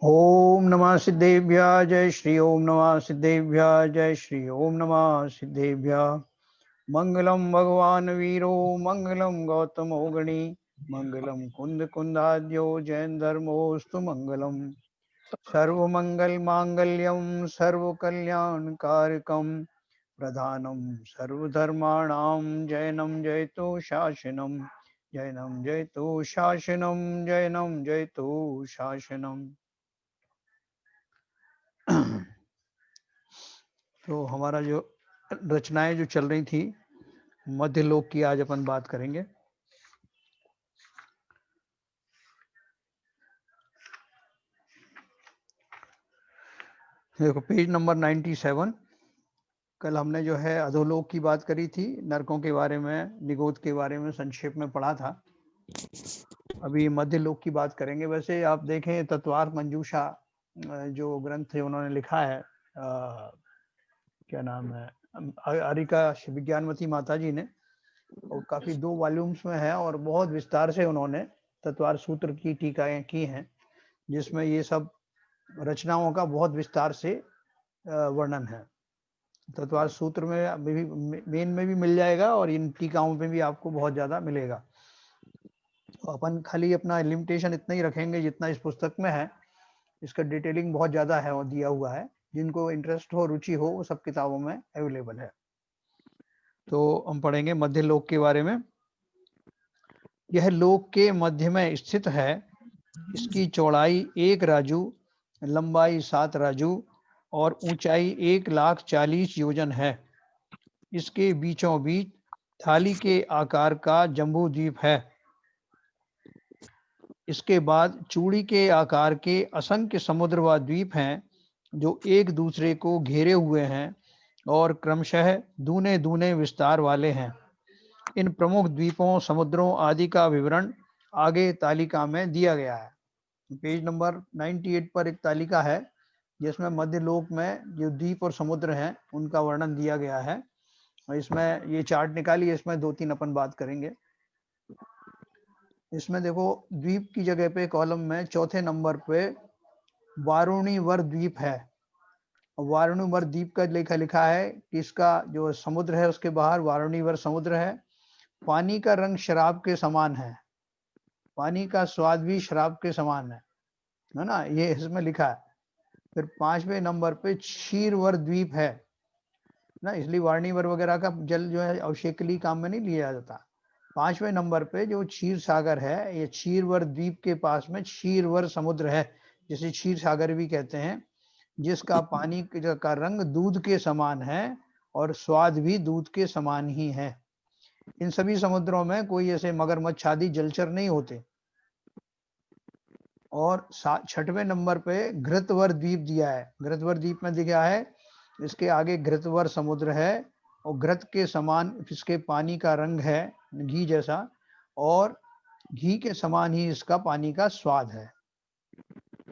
ओम नमः सिद्धेभ्यः जय श्री ओम नमः सिद्धेभ्यः जय श्री ओम नमः सिद्धेभ्यः। मंगलम भगवान वीरो मंगलम गौतम गणी मंगलम कुंद कुंदाद्यो जैन धर्मोस्तु मंगलम। सर्वमंगल मांगल्यम सर्व कल्याण कारकम प्रधानम सर्वधर्माणां जैनम जयतु शासनम जैनम जयतु शासनम जैनम जयतु शासनम। तो हमारा जो रचनाएं जो चल रही थी मध्यलोक की, आज अपन बात करेंगे। देखो पेज नंबर 97। कल हमने जो है अधोलोक की बात करी थी, नरकों के बारे में, निगोद के बारे में संक्षेप में पढ़ा था। अभी मध्यलोक की बात करेंगे। वैसे आप देखें तत्वार्थ मंजूषा जो ग्रंथ है उन्होंने लिखा है, क्या नाम है, अरिका विज्ञानवती माता जी ने, और काफी 2 वॉल्यूम्स में है और बहुत विस्तार से उन्होंने तत्वार्थ सूत्र की टीकाएं की हैं, जिसमें ये सब रचनाओं का बहुत विस्तार से वर्णन है। तत्वार्थ सूत्र में भी, मेन में भी मिल जाएगा और इन टीकाओं में भी आपको बहुत ज्यादा मिलेगा। तो अपन खाली अपना लिमिटेशन इतना ही रखेंगे जितना इस पुस्तक में है। इसका डिटेलिंग बहुत ज्यादा है और दिया हुआ है, जिनको इंटरेस्ट हो, रुचि हो, वो सब किताबों में अवेलेबल है। तो हम पढ़ेंगे मध्य लोक के बारे में। यह लोक के मध्य में स्थित है। इसकी चौड़ाई 1 राजू, लंबाई 7 राजू और ऊंचाई 1,40,000 योजन है। इसके बीचों बीच थाली के आकार का जम्बू द्वीप है। इसके बाद चूड़ी के आकार के असंख्य समुद्र व द्वीप हैं, जो एक दूसरे को घेरे हुए हैं और क्रमशः दूने दूने विस्तार वाले हैं। इन प्रमुख द्वीपों, समुद्रों आदि का विवरण आगे तालिका में दिया गया है। पेज नंबर 98 पर एक तालिका है जिसमें मध्यलोक में जो द्वीप और समुद्र हैं उनका वर्णन दिया गया है। और इसमें ये चार्ट निकालिए, इसमें 2-3 अपन बात करेंगे। इसमें देखो द्वीप की जगह पे कॉलम में चौथे नंबर पे वारुणीवर द्वीप है। वारुणीवर द्वीप का लिखा है कि इसका जो समुद्र है उसके बाहर वारुणीवर समुद्र है। पानी का रंग शराब के समान है, पानी का स्वाद भी शराब के समान है ना, ये इसमें लिखा है। फिर 5वें नंबर पे क्षीरवर द्वीप है ना, इसलिए वारुणीवर वगैरह का जल जो है अभिषेकली काम में नहीं लिया जाता। 5वें नंबर पे जो क्षीर सागर है, ये क्षीरवर द्वीप के पास में क्षीरवर समुद्र है, जिसे क्षीर सागर भी कहते हैं, जिसका पानी का रंग दूध के समान है और स्वाद भी दूध के समान ही है। इन सभी समुद्रों में कोई ऐसे मगरमच्छ आदि जलचर नहीं होते। और 6वें नंबर पे घृतवर द्वीप दिया है। घृतवर द्वीप में दिया है, इसके आगे घृतवर समुद्र है और घृत के समान इसके पानी का रंग है, घी जैसा, और घी के समान ही इसका पानी का स्वाद है।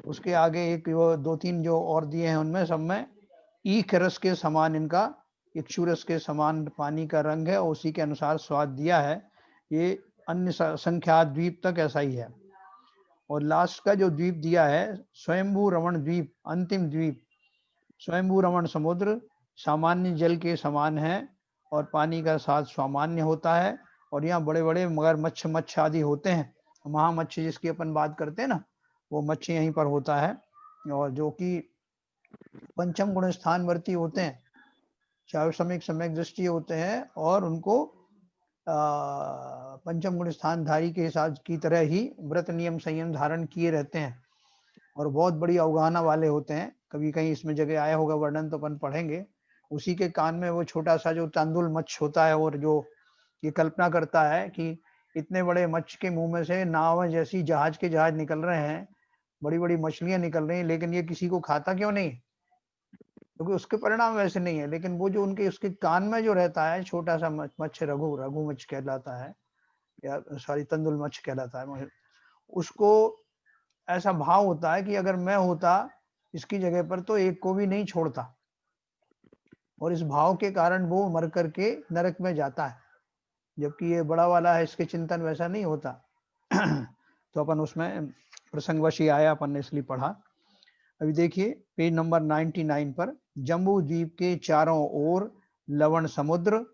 उसके आगे एक 2-3 जो और दिए हैं उनमें सब में ईख रस के समान इनका, इक्षुरस के समान पानी का रंग है और उसी के अनुसार स्वाद दिया है। ये अन्य संख्या द्वीप तक ऐसा ही है। और लास्ट का जो द्वीप दिया है स्वयंभू रमण द्वीप, अंतिम द्वीप, स्वयंभू रमण समुद्र सामान्य जल के समान है और पानी का स्वाद सामान्य होता है। और यहाँ बड़े बड़े मगरमच्छ आदि होते हैं, महामच्छ जिसकी अपन बात करते हैं ना, वो मच्छ यहीं पर होता है। और जो कि पंचम गुण स्थानवर्ती होते हैं, चाहे सम्यक दृष्टि होते हैं और उनको पंचम गुण स्थानधारी के हिसाब की तरह ही व्रत नियम संयम धारण किए रहते हैं और बहुत बड़ी अवगाहना वाले होते हैं। कभी कहीं इसमें जगह आया होगा वर्णन, तो अपन पढ़ेंगे। उसी के कान में वो छोटा सा जो तांदुल मच्छ होता है, और जो ये कल्पना करता है कि इतने बड़े मच्छ के मुंह में से नाव जैसी जहाज के जहाज निकल रहे हैं, बड़ी बड़ी मछलियां निकल रही हैं, लेकिन ये किसी को खाता क्यों नहीं? क्योंकि उसके परिणाम वैसे नहीं है। लेकिन वो जो उनके उसके कान में जो रहता है छोटा सा मच्छ, रघु मच्छ कहलाता है, या सॉरी तंदुल मच्छ कहलाता है, उसको ऐसा भाव होता है कि अगर मैं होता इसकी जगह पर तो एक को भी नहीं छोड़ता। और इस भाव के कारण वो मर करके नरक में जाता है। जबकि ये बड़ा वाला है, इसके चिंतन वैसा नहीं होता। तो अपन उसमें प्रसंगवश ही आया, अपन ने इसलिए पढ़ा। अभी देखिए पेज नंबर 99 पर, जम्बू द्वीप के चारों ओर लवण समुद्र,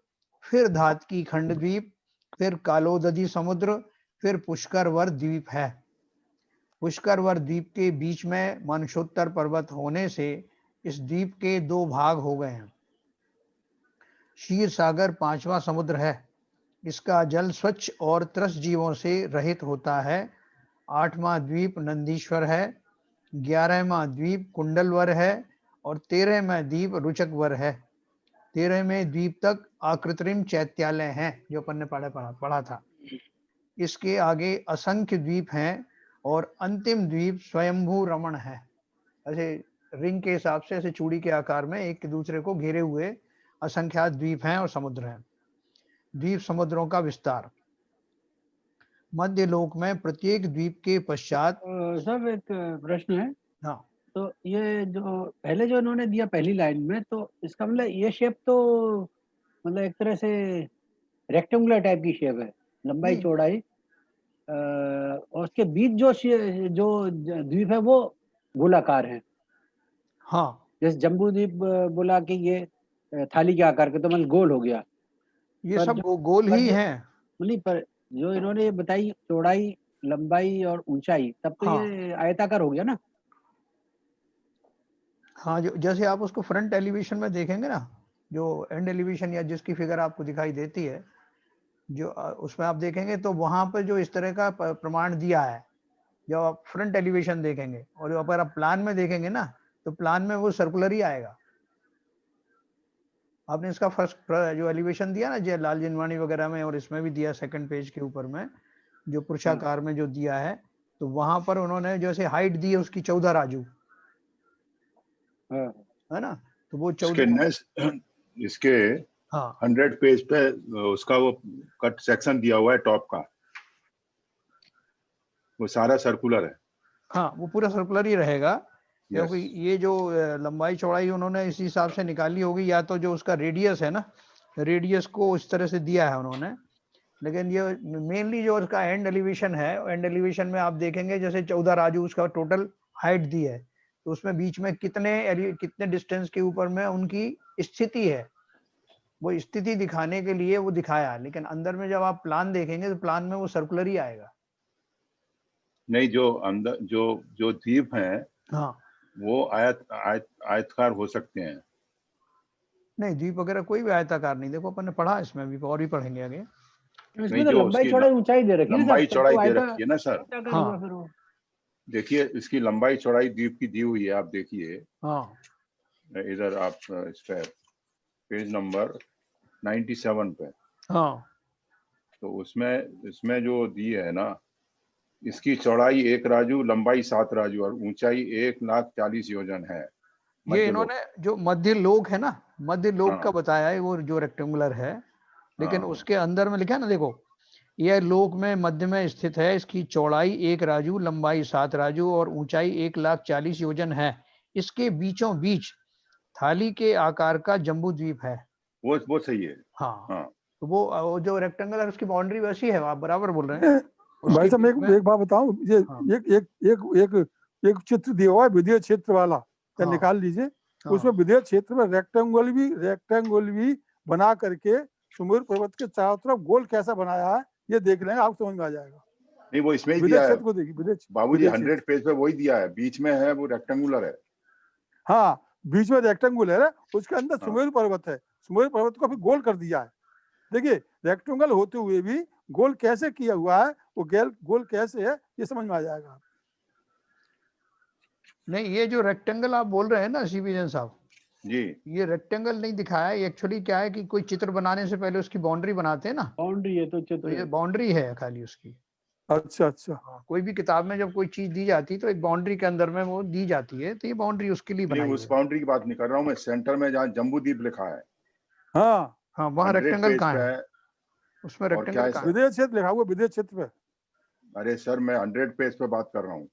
फिर धातकी खंड द्वीप, फिर कालोदधी समुद्र, फिर पुष्करवर द्वीप है। पुष्करवर द्वीप के बीच में मानसोत्तर पर्वत होने से इस द्वीप के दो भाग हो गए हैं। क्षीर सागर पांचवा समुद्र है। इसका जल स्वच्छ और त्रस्त जीवों से रहित होता है। 8वां द्वीप नंदीश्वर है। 11वां द्वीप कुंडलवर है और 13वां द्वीप रुचकवर है। 13वें द्वीप तक आकृत्रिम चैत्यालय हैं, जो अपन ने पढ़ा था। इसके आगे असंख्य द्वीप हैं और अंतिम द्वीप स्वयंभू रमण है। ऐसे रिंग के हिसाब से, ऐसे चूड़ी के आकार में एक दूसरे को घेरे हुए असंख्यात द्वीप हैं और समुद्र हैं। द्वीप समुद्रों का विस्तार। मध्य लोक में प्रत्येक द्वीप के पश्चात। सर एक प्रश्न है। हाँ, तो ये जो पहले जो इन्होंने दिया पहली लाइन में, तो इसका मतलब ये शेप तो मतलब एक तरह से रेक्टेंगुलर टाइप की शेप है, लंबाई नहीं, चौड़ाई, और उसके बीच जो द्वीप है वो गोलाकार है। हाँ, जैसे जम्बू द्वीप बोला कि ये थाली के आकार के, तो मतलब गोल हो गया। ये पर सब जो गोल पर ही जो हैं। नहीं, पर जो इन्होंने ये बताई चौड़ाई, लंबाई और ऊंचाई, तब तो हाँ, ये आयताकार हो गया ना। हाँ, जो जैसे आप उसको फ्रंट एलिवेशन में देखेंगे ना, जो एंड एलिवेशन या जिसकी फिगर आपको दिखाई देती है, जो उसमें आप देखेंगे तो वहां पर जो इस तरह का प्रमाण दिया है, जब आप फ्रंट एलिवेशन देखेंगे, और जो अगर आप प्लान में देखेंगे ना, तो प्लान में वो सर्कुलर ही आएगा। आपने इसका फर्स्ट जो एलिवेशन दिया ना, जो लाल जिनवानी वगैरह में, और इसमें भी दिया सेकंड पेज के ऊपर में, जो पुरुषाकार में जो दिया है, तो वहां पर उन्होंने जैसे हाइट दी है उसकी 14 राजू, है ना, तो वो 14। इसके हाँ, 100 पेज पे उसका वो कट सेक्शन दिया हुआ है टॉप का, वो सारा सर्कुलर है। हाँ, वो पूरा सर्कुलर ही रहेगा, क्योंकि यस, ये जो लंबाई चौड़ाई उन्होंने इसी हिसाब से निकाली होगी, या तो जो उसका रेडियस है ना, रेडियस को इस तरह से दिया है उन्होंने। लेकिन ये मेनली जो उसका एंड एलिवेशन है, एंड एलिवेशन में आप देखेंगे जैसे 14 राजू उसका टोटल हाइट दी है, तो उसमें बीच में कितने डिस्टेंस के ऊपर में उनकी स्थिति है, वो स्थिति दिखाने के लिए वो दिखाया। लेकिन अंदर में जब आप प्लान देखेंगे तो प्लान में वो सर्कुलर ही आएगा। नहीं, जो अंदर जो द्वीप हैं हाँ, वो आयतकार हो सकते हैं। नहीं, द्वीप वगैरह कोई भी आयताकार नहीं, देखो अपन ने पढ़ा, इसमें भी और भी पढ़ेंगे आगे। इसमें नहीं, तो जो लंबाई उसकी चौड़ाई ऊंचाई दे रखी है ना सर, लंबाई तब चौड़ाई तो दे रखी है ना सर। आयताकार हाँ, हुआ फिर वो। देखिए इसकी लंबाई चौड़ाई द्वीप की दी हुई है, आप देखिए हाँ, इधर, आप इस पे पेज नंबर 97 पे, हाँ, तो उसमें इसमें जो दी है ना, इसकी चौड़ाई 1 राजू, लंबाई 7 राजू और ऊंचाई 1,40,000 योजन है। ये मध्य लोक। इन्होंने जो मध्य लोक है ना, मध्य लोक का हाँ, बताया है, वो जो रेक्टेंगुलर है, लेकिन हाँ, उसके अंदर में लिखा है ना, देखो, यह लोक में मध्य में स्थित है, इसकी चौड़ाई 1 राजू, लंबाई 7 राजू और ऊंचाई 1,40,000 योजन है। इसके बीचों बीच थाली के आकार का जम्बू द्वीप है। वो सही है। हाँ, हाँ, तो वो जो रेक्टेंगल है उसकी बाउंड्री वैसी है, आप बराबर बोल रहे हैं। भाई उसके साहब, बीच में, एक बात बताऊं, ये हाँ, एक एक एक एक एक चित्र दिया हुआ है विद्युत क्षेत्र वाला, या हाँ, निकाल लीजिए। हाँ, उसमें विद्युत क्षेत्र में रेक्टेंगल भी बना करके सुमेर पर्वत के चारों तरफ गोल कैसा बनाया है, ये देख लेंगे, आपको समझ में आ जाएगा। नहीं वो इसमें ही विद्युत दिया है क्षेत्र को देखिए, बाबूजी, विद्युत 100 क्षेत्र, पेज पे वही दिया है, बीच में है वो रेक्टेंगुलर है। हाँ, बीच में रेक्टेंगुलर है, उसके अंदर हाँ, सुमेर पर्वत है, सुमेर पर्वत को फिर गोल कर दिया है। देखिए, रेक्टेंगल होते हुए भी गोल कैसे किया हुआ है, वो गोल कैसे है, ये समझ में आ जाएगा। नहीं, ये जो रेक्टेंगल आप बोल रहे हैं ना सीबीजन साहब, जी, ये रेक्टेंगल नहीं दिखाया है। एक्चुअली क्या है कि कोई चित्र बनाने से पहले उसकी बाउंड्री बनाते हैं ना, बाउंड्री है तो तो चित्र ये है। बाउंड्री है खाली उसकी। अच्छा अच्छा, हाँ, कोई भी किताब में जब कोई चीज दी जाती है तो एक बाउंड्री के अंदर में वो दी जाती है, तो ये बाउंड्री उसके लिए नहीं बनाई उस है। बाउंड्री की बात नहीं कर रहा हूँ मैं, सेंटर में जहाँ जम्बू द्वीप लिखा है, हाँ, हाँ, वहाँ 100 रेक्टेंगल पेज कहाँ पे है, है। उसमें और क्या रेक्टेंगल है कहाँ सर? है? विद्युत क्षेत्र लिखा हुआ, विद्युत क्षेत्र पे। अरे सर, मैं 100 पेज पे बात कर रहा हूँ।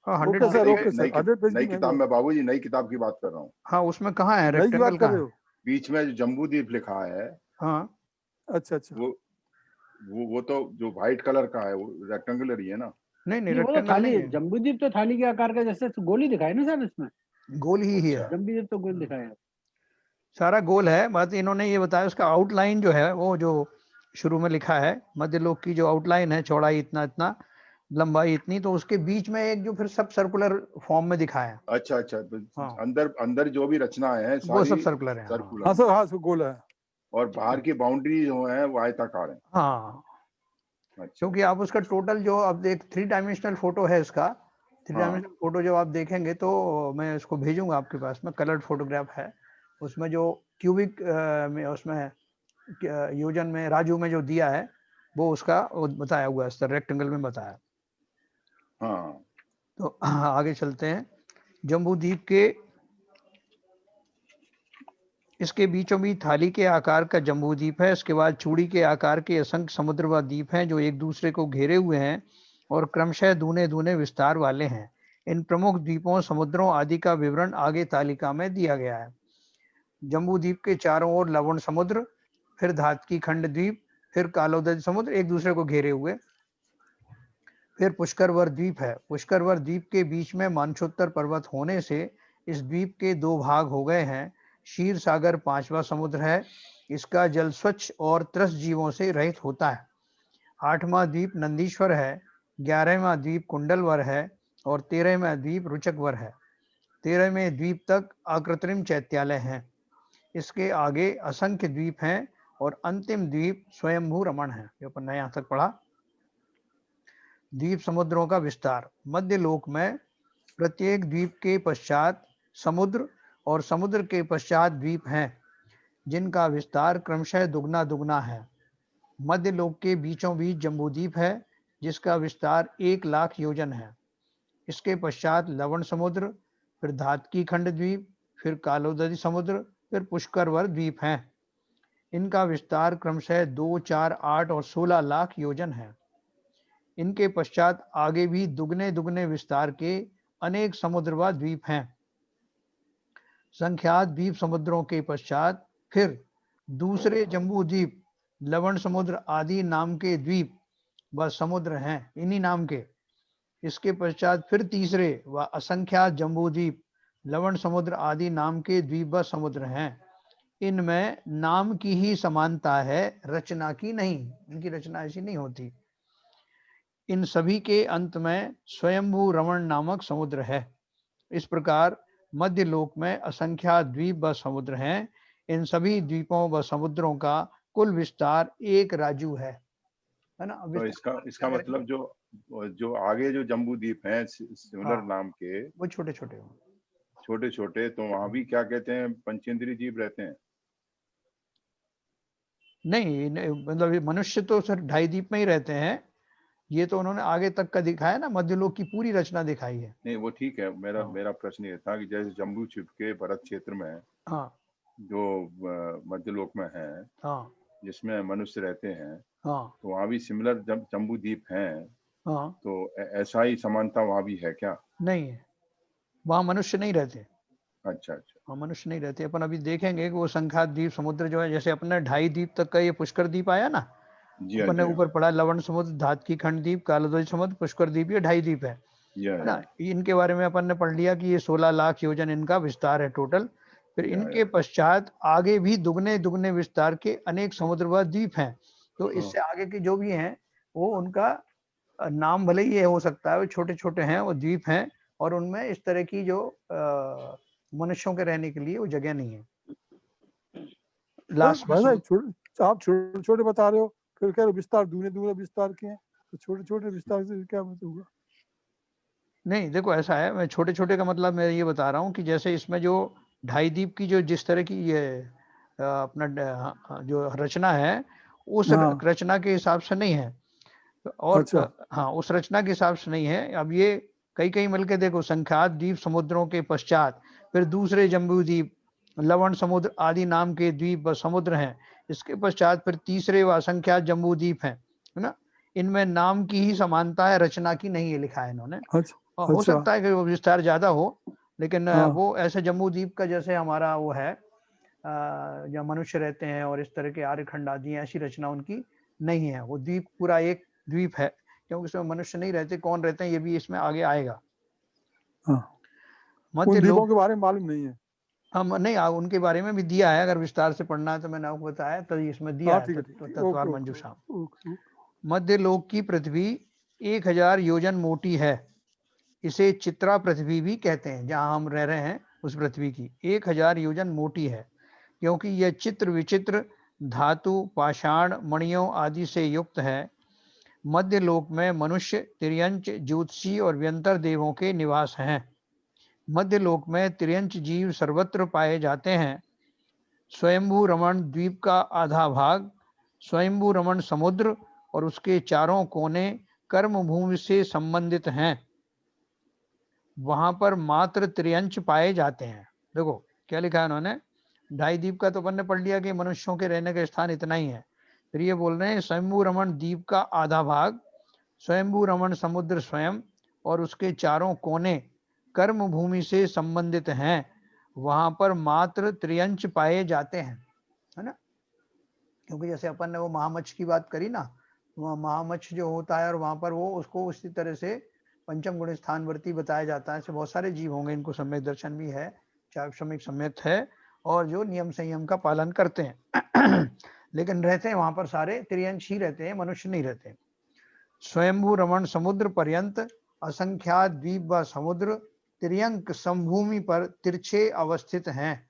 हाँ, 100 ओके पेज सर, में, ओके सर, 100 पेज नई की नहीं किताब बात, में बाबूजी, नई किताब की बात कर रहा हूँ। हाँ, उसमें कहाँ है नई की रेक्टेंगल बात कर कहाँ रहे है? हो? बीच में जो जम्बू द्वीप लिखा है हाँ, अच्छा अच्छा, वो वो तो जो व्हाइट कलर का है वो रेक्टेंगुलर ही है ना। नहीं नहीं, वो तो रेक्टेंगल थाली नहीं है, जम्बूदीप तो थाली के आकार का जैसे गोली दिखाई ना सर इसमें, गोल ही है, अच्छा जम्बूदीप तो गोल दिखाया है। सारा गोल है। बात इन्होंने ये बताया उसका आउटलाइन जो है वो जो शुरू में लिखा है मध्यलोक की जो आउटलाइन है, चौड़ाई इतना इतना, लंबाई इतनी, तो उसके बीच में एक जो फिर सब सर्कुलर फॉर्म में दिखाया है। अच्छा अच्छा, तो हाँ अंदर अंदर जो भी रचनाएं हैं वो सब सारी सर्कुलर है। हाँ सर्कुलर हाँ हैं, सर, हाँ सर, गोल है। और बाहर की बाउंड्री जो है वो आयताकार है। हाँ, अच्छा क्योंकि आप उसका टोटल जो अब एक 3 डायमेंशनल फोटो है इसका, थ्री हाँ डायमेंशनल फोटो जब आप देखेंगे तो मैं इसको भेजूंगा आपके पास में, कलर्ड फोटोग्राफ है उसमें, जो क्यूबिक में उसमें योजन में राजू में जो दिया है वो उसका वो बताया हुआ है, इस तरह रेक्टेंगल में बताया। हाँ तो आगे चलते हैं। जम्बू द्वीप के इसके बीचों बीच थाली के आकार का जम्बू द्वीप है। इसके बाद चूड़ी के आकार के असंख्य समुद्र व द्वीप हैं जो एक दूसरे को घेरे हुए हैं और क्रमशः दूने दूने विस्तार वाले हैं। इन प्रमुख द्वीपों, समुद्रों आदि का विवरण आगे तालिका में दिया गया है। जम्बू द्वीप के चारों ओर लवण समुद्र, फिर धातकी खंड द्वीप, फिर कालोदरी समुद्र एक दूसरे को घेरे हुए। फिर पुष्करवर द्वीप है। पुष्करवर द्वीप के बीच में मानसोत्तर पर्वत होने से इस द्वीप के 2 भाग हो गए हैं। क्षीर सागर 5वां समुद्र है। इसका जल स्वच्छ और त्रस्त जीवों से रहित होता है। 8वां द्वीप नंदीश्वर है। 11वां द्वीप कुंडलवर है और 13वां द्वीप रुचकवर है। 13वें द्वीप तक अकृत्रिम चैत्यालय हैं। इसके आगे असंख्य द्वीप हैं और अंतिम द्वीप स्वयंभू रमण है। ये अपन ने यहाँ तक पढ़ा। द्वीप समुद्रों का विस्तार। मध्य लोक में प्रत्येक द्वीप के पश्चात समुद्र और समुद्र के पश्चात द्वीप हैं जिनका विस्तार क्रमशः दुगना दुगना है। मध्य लोक के बीचों बीच जम्बूद्वीप है जिसका विस्तार 1,00,000 योजन है। इसके पश्चात लवण समुद्र, फिर धातकी खंड द्वीप, फिर कालोदरी समुद्र, फिर पुष्करवर द्वीप हैं। इनका विस्तार क्रमशः 2, 4, 8 और 16 लाख योजन है। इनके पश्चात आगे भी दुगने दुगने विस्तार के अनेक समुद्र व द्वीप हैं। संख्यात द्वीप समुद्रों के पश्चात फिर दूसरे जम्बू द्वीप, लवण समुद्र आदि नाम के द्वीप व समुद्र हैं, इन्हीं नाम के। इसके पश्चात फिर तीसरे व असंख्यात जम्बू द्वीप, लवण समुद्र आदि नाम के द्वीप व समुद्र हैं। इनमें नाम की ही समानता है, रचना की नहीं। इनकी रचना ऐसी नहीं होती। इन सभी के अंत में स्वयंभू रमण नामक समुद्र है। इस प्रकार मध्य लोक में असंख्यात द्वीप व समुद्र हैं। इन सभी द्वीपों व समुद्रों का कुल विस्तार 1 राजू है ना। तो इसका मतलब जो जो आगे जो जम्बू द्वीप हैं सिमिलर हाँ, नाम के वो छोटे छोटे छोटे छोटे, तो वहां भी क्या कहते हैं पंचेंद्रीय जीव रहते हैं? नहीं, मतलब मनुष्य तो सर 2.5 द्वीप में ही रहते हैं। ये तो उन्होंने आगे तक का दिखाया ना, मध्यलोक की पूरी रचना दिखाई है। नहीं वो ठीक है, मेरा हाँ। मेरा प्रश्न ये था कि जैसे जम्बू द्वीप के भरत क्षेत्र में हाँ जो मध्यलोक में है हाँ जिसमें मनुष्य रहते हैं, हाँ तो वहां भी सिमिलर जम्बू द्वीप हैं, हाँ। तो ऐसा ही समानता वहां भी है क्या? नहीं है, वहां मनुष्य नहीं रहते। अच्छा अच्छा। वहाँ मनुष्य नहीं रहते। अपन अभी देखेंगे कि वो संख्यात द्वीप समुद्र जो है, जैसे अपने 2.5 द्वीप तक का ये पुष्कर द्वीप आया ना, जी हाँ अपन ने जी हाँ ऊपर पढ़ा लवण समुद्र, धातकी खंड द्वीप, कालोदरी समुद्र, पुष्कर द्वीप, ये 2.5 द्वीप है ना। इनके बारे में अपन ने पढ़ लिया कि ये 16 लाख योजन इनका विस्तार है टोटल। फिर इनके पश्चात आगे भी दुगने दुगने विस्तार के अनेक समुद्र व द्वीप हैं। तो इससे आगे के जो भी हैं वो उनका नाम भले ही ये हो सकता है, वो छोटे छोटे हैं, वो द्वीप हैं, और उनमें इस तरह की जो मनुष्यों के रहने के लिए वो जगह नहीं है। लास्ट में आप छोटे छोटे बता रहे हो, फिर कह रहे हो विस्तार दूने दूने विस्तार के हैं, तो छोटे छोटे विस्तार से क्या मतलब होगा? नहीं, देखो ऐसा है, मैं छोटे छोटे का मतलब मैं ये बता रहा हूँ कि जैसे इसमें जो 2.5 द्वीप की जो जिस तरह की ये अपना जो रचना है, उस रचना के हिसाब से नहीं है। और अच्छा। हाँ, उस रचना के हिसाब से नहीं है। अब ये कई कई मिलके देखो, संख्यात द्वीप समुद्रों के पश्चात फिर दूसरे जम्बू द्वीप, लवण समुद्र आदि नाम के द्वीप व समुद्र हैं। इसके पश्चात फिर तीसरे व असंख्यात जम्बू द्वीप हैं, है ना। इनमें नाम की ही समानता है, रचना की नहीं है, लिखा है इन्होंने। हो सकता है कि वो विस्तार ज्यादा हो, लेकिन वो ऐसे जम्बू द्वीप का जैसे हमारा वो है जहाँ मनुष्य रहते हैं और इस तरह के आर्यखंड आदि, ऐसी रचना उनकी नहीं है, वो द्वीप पूरा एक द्वीप है, क्योंकि इसमें मनुष्य नहीं रहते। कौन रहते हैं ये भी इसमें आगे आएगा। हाँ, मध्य उन द्वीपों लोक, के बारे में मालूम नहीं है। हम नहीं उनके बारे में भी दिया है, अगर विस्तार से पढ़ना है तो मैंने आपको बताया, तो इसमें दिया हाँ है ठीक है, ठीक है, तत्वार ओके मंजूषा। ओके। मध्य लोक की पृथ्वी 1000 योजन मोटी है। इसे चित्रा पृथ्वी भी कहते हैं। जहां हम रह रहे हैं उस पृथ्वी की 1000 योजन मोटी है, क्योंकि यह चित्र विचित्र धातु, पाषाण, मणियों आदि से युक्त है। मध्य लोक में मनुष्य, तिर्यंच, ज्योतिषी और व्यंतर देवों के निवास हैं। मध्य लोक में तिर्यंच जीव सर्वत्र पाए जाते हैं। स्वयंभू रमण द्वीप का आधा भाग, स्वयंभू रमण समुद्र और उसके चारों कोने कर्म भूमि से संबंधित हैं। वहां पर मात्र त्रियंच पाए जाते हैं। देखो क्या लिखा है उन्होंने, ढाई द्वीप का तो अपन ने पढ़ लिया कि मनुष्यों के रहने का स्थान इतना ही है। फिर ये बोल रहे हैं स्वयंभू रमण द्वीप का आधा भाग, स्वयंभू रमण समुद्र स्वयं और उसके चारों कोने कर्म भूमि से संबंधित हैं। वहां पर मात्र त्रियंच पाए जाते हैं, है ना। क्योंकि जैसे अपन ने वो महामच्छ की बात करी ना, वह महामच्छ जो होता है और वहां पर वो उसको उसी तरह से पंचम गुण स्थानवर्ती बताया जाता है। ऐसे बहुत सारे जीव होंगे, इनको सम्यक दर्शन भी है, चाक्षमिक सम्यक है, और जो नियम संयम का पालन करते हैं लेकिन रहते हैं वहां पर सारे त्रियंश ही रहते हैं, मनुष्य नहीं रहते। स्वयंभू रमण समुद्र पर्यंत असंख्यात द्वीप व समुद्र तिर्यंक समभूमि पर तिरछे अवस्थित हैं,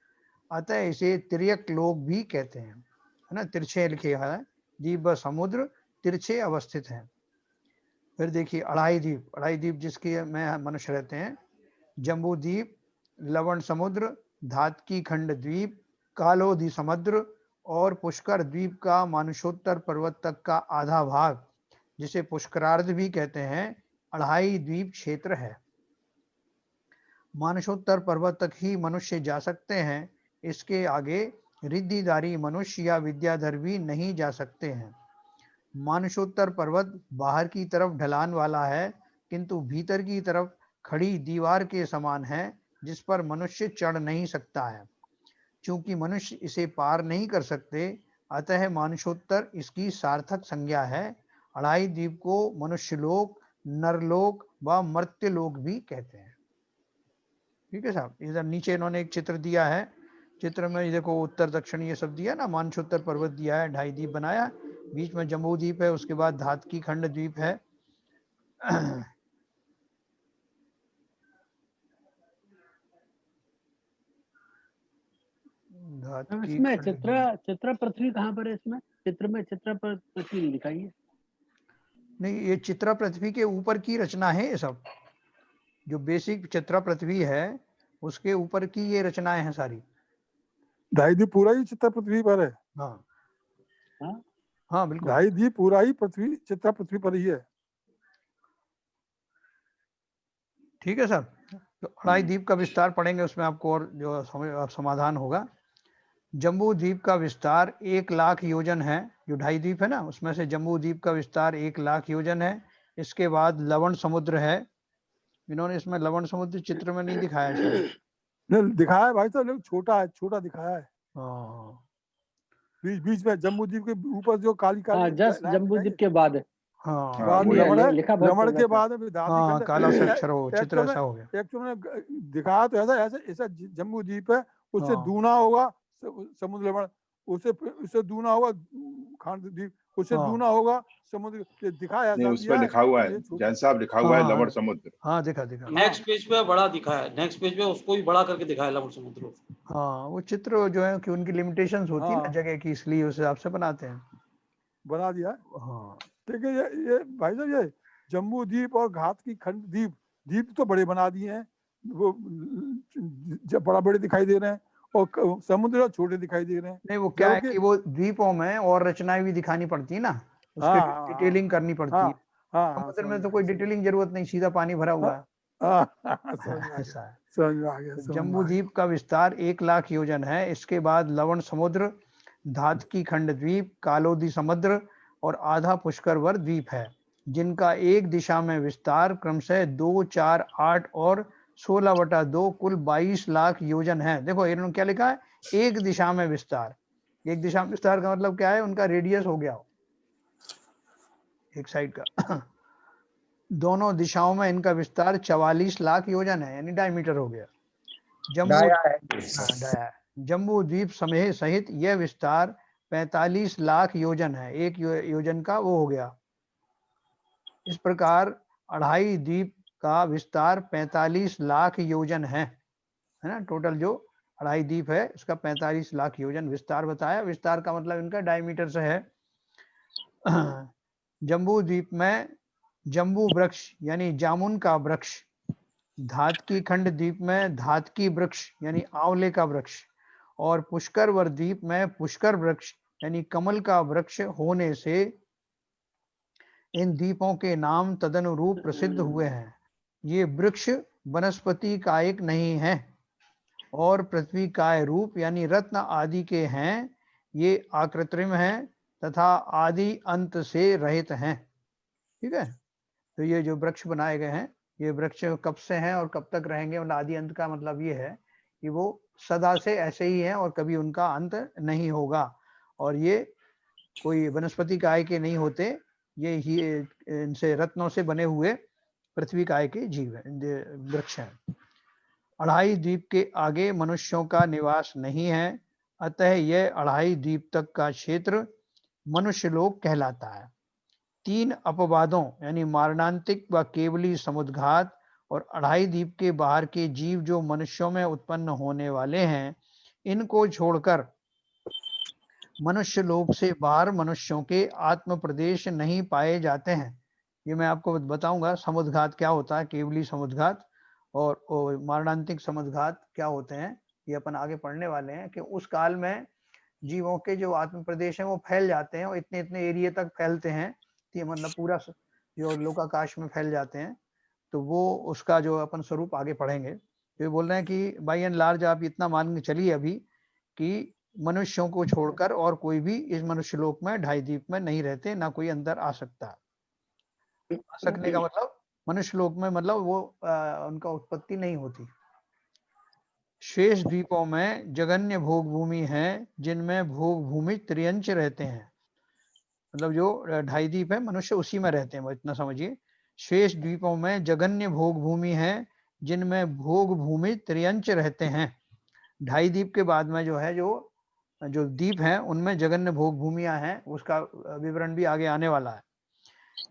अतः इसे तिर्यक लोक भी कहते हैं, है ना। तिरछे लिखे है, द्वीप व समुद्र तिरछे अवस्थित हैं। फिर देखिए अढ़ाई द्वीप, अढ़ाई द्वीप जिसके में मनुष्य रहते हैं, जम्बू द्वीप, लवण समुद्र, धातकी खंड द्वीप, कालोधी समुद्र और पुष्कर द्वीप का मानुषोत्तर पर्वत तक का आधा भाग, जिसे पुष्करार्ध भी कहते हैं, अढ़ाई द्वीप क्षेत्र है। मानसोत्तर पर्वत तक ही मनुष्य जा सकते हैं, इसके आगे रिद्धिधारी मनुष्य या विद्याधर भी नहीं जा सकते हैं। मानसोत्तर पर्वत बाहर की तरफ ढलान वाला है, किंतु भीतर की तरफ खड़ी दीवार के समान है, जिस पर मनुष्य चढ़ नहीं सकता है। चूंकि मनुष्य इसे पार नहीं कर सकते, अतः मानसोत्तर इसकी सार्थक संज्ञा है। अढ़ाई द्वीप को मनुष्यलोक, नरलोक व मर्त्यलोक भी कहते हैं। ठीक है साहब। इधर नीचे इन्होंने एक चित्र दिया है, चित्र में देखो उत्तर दक्षिण ये सब दिया ना, मानसोत्तर पर्वत दिया है, ढाई द्वीप बनाया, बीच में जम्बू द्वीप है, उसके बाद धातकी खंड द्वीप है इसमें चित्रा पृथ्वी कहाँ पर है? इसमें चित्र में चित्रा पृथ्वी नहीं दिखाई है। नहीं, ये चित्रा पृथ्वी के ऊपर की रचना है, ये सब जो बेसिक चित्रा पृथ्वी है उसके ऊपर की ये रचनाएं हैं सारी। ढाई द्वीप पूरा ही चित्रा पृथ्वी पर है। हाँ हाँ हाँ बिल्कुल, ढाई द्वीप पूरा ही पृथ्वी चित्रा पृथ्वी पर ही है। ठीक है सर। तो अढ़ाई द्वीप का विस्तार पढ़ेंगे, उसमें आपको और जो समाधान होगा। जम्बू द्वीप का विस्तार 1 लाख योजन है, जो ढाई द्वीप है ना, उसमें से जम्बू द्वीप का विस्तार 1 लाख योजन है। इसके बाद लवण समुद्र है, इन्होंने इसमें लवण समुद्र चित्र में नहीं दिखाया शायद। नहीं दिखाया है भाई साहब, लेकिन छोटा है, छोटा दिखाया है। हाँ बीच बीच में जम्बू द्वीप के ऊपर जो काली काली जस्ट जम्बू द्वीप के बाद है। हाँ हाँ, बाद वही। में लिखा रमण के बाद में हाँ काला सा अक्षर हो, चित्र ऐसा हो गया। एक तो दिखाया तो ऐसा ऐसा ऐसा जम्बू द्वीप है, उससे हाँ। दूना होगा समुद्र लवण, उससे दूना होगा खांड द्वीप, उससे हाँ। दूना होगा समुद्र, ये दिखाया नहीं, ऐसा उस पर लिखा हुआ है, जैन साहब लिखा हुआ है लवण समुद्र। हाँ दिखा दिखा। नेक्स्ट पेज पे बड़ा दिखा है, नेक्स्ट पेज पे उसको भी बड़ा करके दिखाया लवण समुद्र। हाँ वो चित्र जो है कि उनकी लिमिटेशंस होती है ना हाँ। जगह की, इसलिए उस हिसाब से बनाते हैं। बना दिया है। हाँ ठीक है, ये भाई साहब ये जम्बू द्वीप और घात की खंड द्वीप तो बड़े बना दिए हैं, वो जब बड़ा बड़े दिखाई दे रहे हैं, और समुद्र छोटे दिखाई दे रहे हैं। नहीं, वो क्या है कि वो द्वीपों में और रचनाएं भी दिखानी पड़ती है ना, उसके डिटेलिंग करनी पड़ती है। समुद्र में तो कोई डिटेलिंग जरूरत नहीं, सीधा पानी भरा हुआ है। ऐसा है। समझ में आ गया। जम्बू द्वीप का विस्तार 1 लाख योजन है। इसके बाद लवण समुद्र, धातकी खंड द्वीप, कालोदी समुद्र और आधा पुष्करवर द्वीप है, जिनका एक दिशा में विस्तार क्रमशः 2, 4, 8 और 16/2 कुल 22 लाख योजन है। देखो इन्होंने क्या लिखा है, एक दिशा में विस्तार। एक दिशा में विस्तार का मतलब क्या है, उनका रेडियस हो गया, एक साइड का। दोनों दिशाओं में इनका विस्तार 44 लाख योजन है, यानी डायमीटर हो गया। जम्बू डाया है। हाँ, डाया है। जम्बू द्वीप सहित यह विस्तार 45 लाख योजन है, एक योजन का वो हो गया। इस प्रकार अढ़ाई द्वीप का विस्तार 45 लाख योजन है ना। टोटल जो अढ़ाई द्वीप है उसका 45 लाख योजन विस्तार बताया। विस्तार का मतलब इनका डायमीटर से है। जम्बू द्वीप में जम्बू वृक्ष यानी जामुन का वृक्ष, धातकी खंड द्वीप में धातकी वृक्ष यानी आंवले का वृक्ष, और पुष्कर द्वीप में पुष्कर वृक्ष यानी कमल का वृक्ष होने से इन द्वीपों के नाम तदनुरूप प्रसिद्ध हुए हैं। ये वृक्ष वनस्पति कायिक नहीं है और पृथ्वी काय रूप यानी रत्न आदि के हैं। ये आकृत्रिम हैं तथा आदि अंत से रहित हैं। ठीक है, तो ये जो वृक्ष बनाए गए हैं, ये वृक्ष कब से हैं और कब तक रहेंगे, मतलब आदि अंत का मतलब ये है कि वो सदा से ऐसे ही हैं और कभी उनका अंत नहीं होगा। और ये कोई वनस्पति काय के नहीं होते, ये ही इनसे रत्नों से बने हुए पृथ्वी काय के जीव हैं, वृक्ष हैं। अढ़ाई द्वीप के आगे मनुष्यों का निवास नहीं है, अतः यह अढ़ाई द्वीप तक का क्षेत्र मनुष्यलोक कहलाता है। 3 अपवादों यानी मारणांतिक व केवली समुद्घात और अढ़ाई द्वीप के बाहर के जीव जो मनुष्यों में उत्पन्न होने वाले हैं, इनको छोड़कर मनुष्य लोक से बाहर मनुष्यों के आत्म प्रदेश नहीं पाए जाते हैं। ये मैं आपको बताऊंगा समुद्घात क्या होता है, केवली समुद्घात और मारणांतिक समुद्घात क्या होते हैं, ये अपन आगे पढ़ने वाले हैं। कि उस काल में जीवों के जो आत्म प्रदेश हैं वो फैल जाते हैं और इतने इतने एरिया तक फैलते हैं, तो मतलब पूरा जो लोकाकाश में फैल जाते हैं। तो वो उसका जो अपन स्वरूप आगे पढ़ेंगे। तो ये बोल रहे हैं कि बाई एंड लार्ज आप इतना मान के चलिए अभी कि मनुष्यों को छोड़कर और कोई भी इस मनुष्य लोक में ढाई द्वीप में नहीं रहते, ना कोई अंदर आ सकता। आ सकने का मतलब मनुष्य लोक में मतलब वो उनका उत्पत्ति नहीं होती। शेष द्वीपों में जगन्य भोग भूमि है, जिनमें भोग भूमि त्रियंच रहते हैं। मतलब जो ढाई द्वीप है मनुष्य उसी में रहते हैं, वो इतना समझिए। शेष द्वीपों में जगन्य भोग भूमि है, जिनमें भोग भूमि त्रियंच रहते हैं। ढाई द्वीप के बाद में जो है जो द्वीप हैं उनमें जगन्य भोग भूमियां हैं, उसका विवरण भी आगे आने वाला है।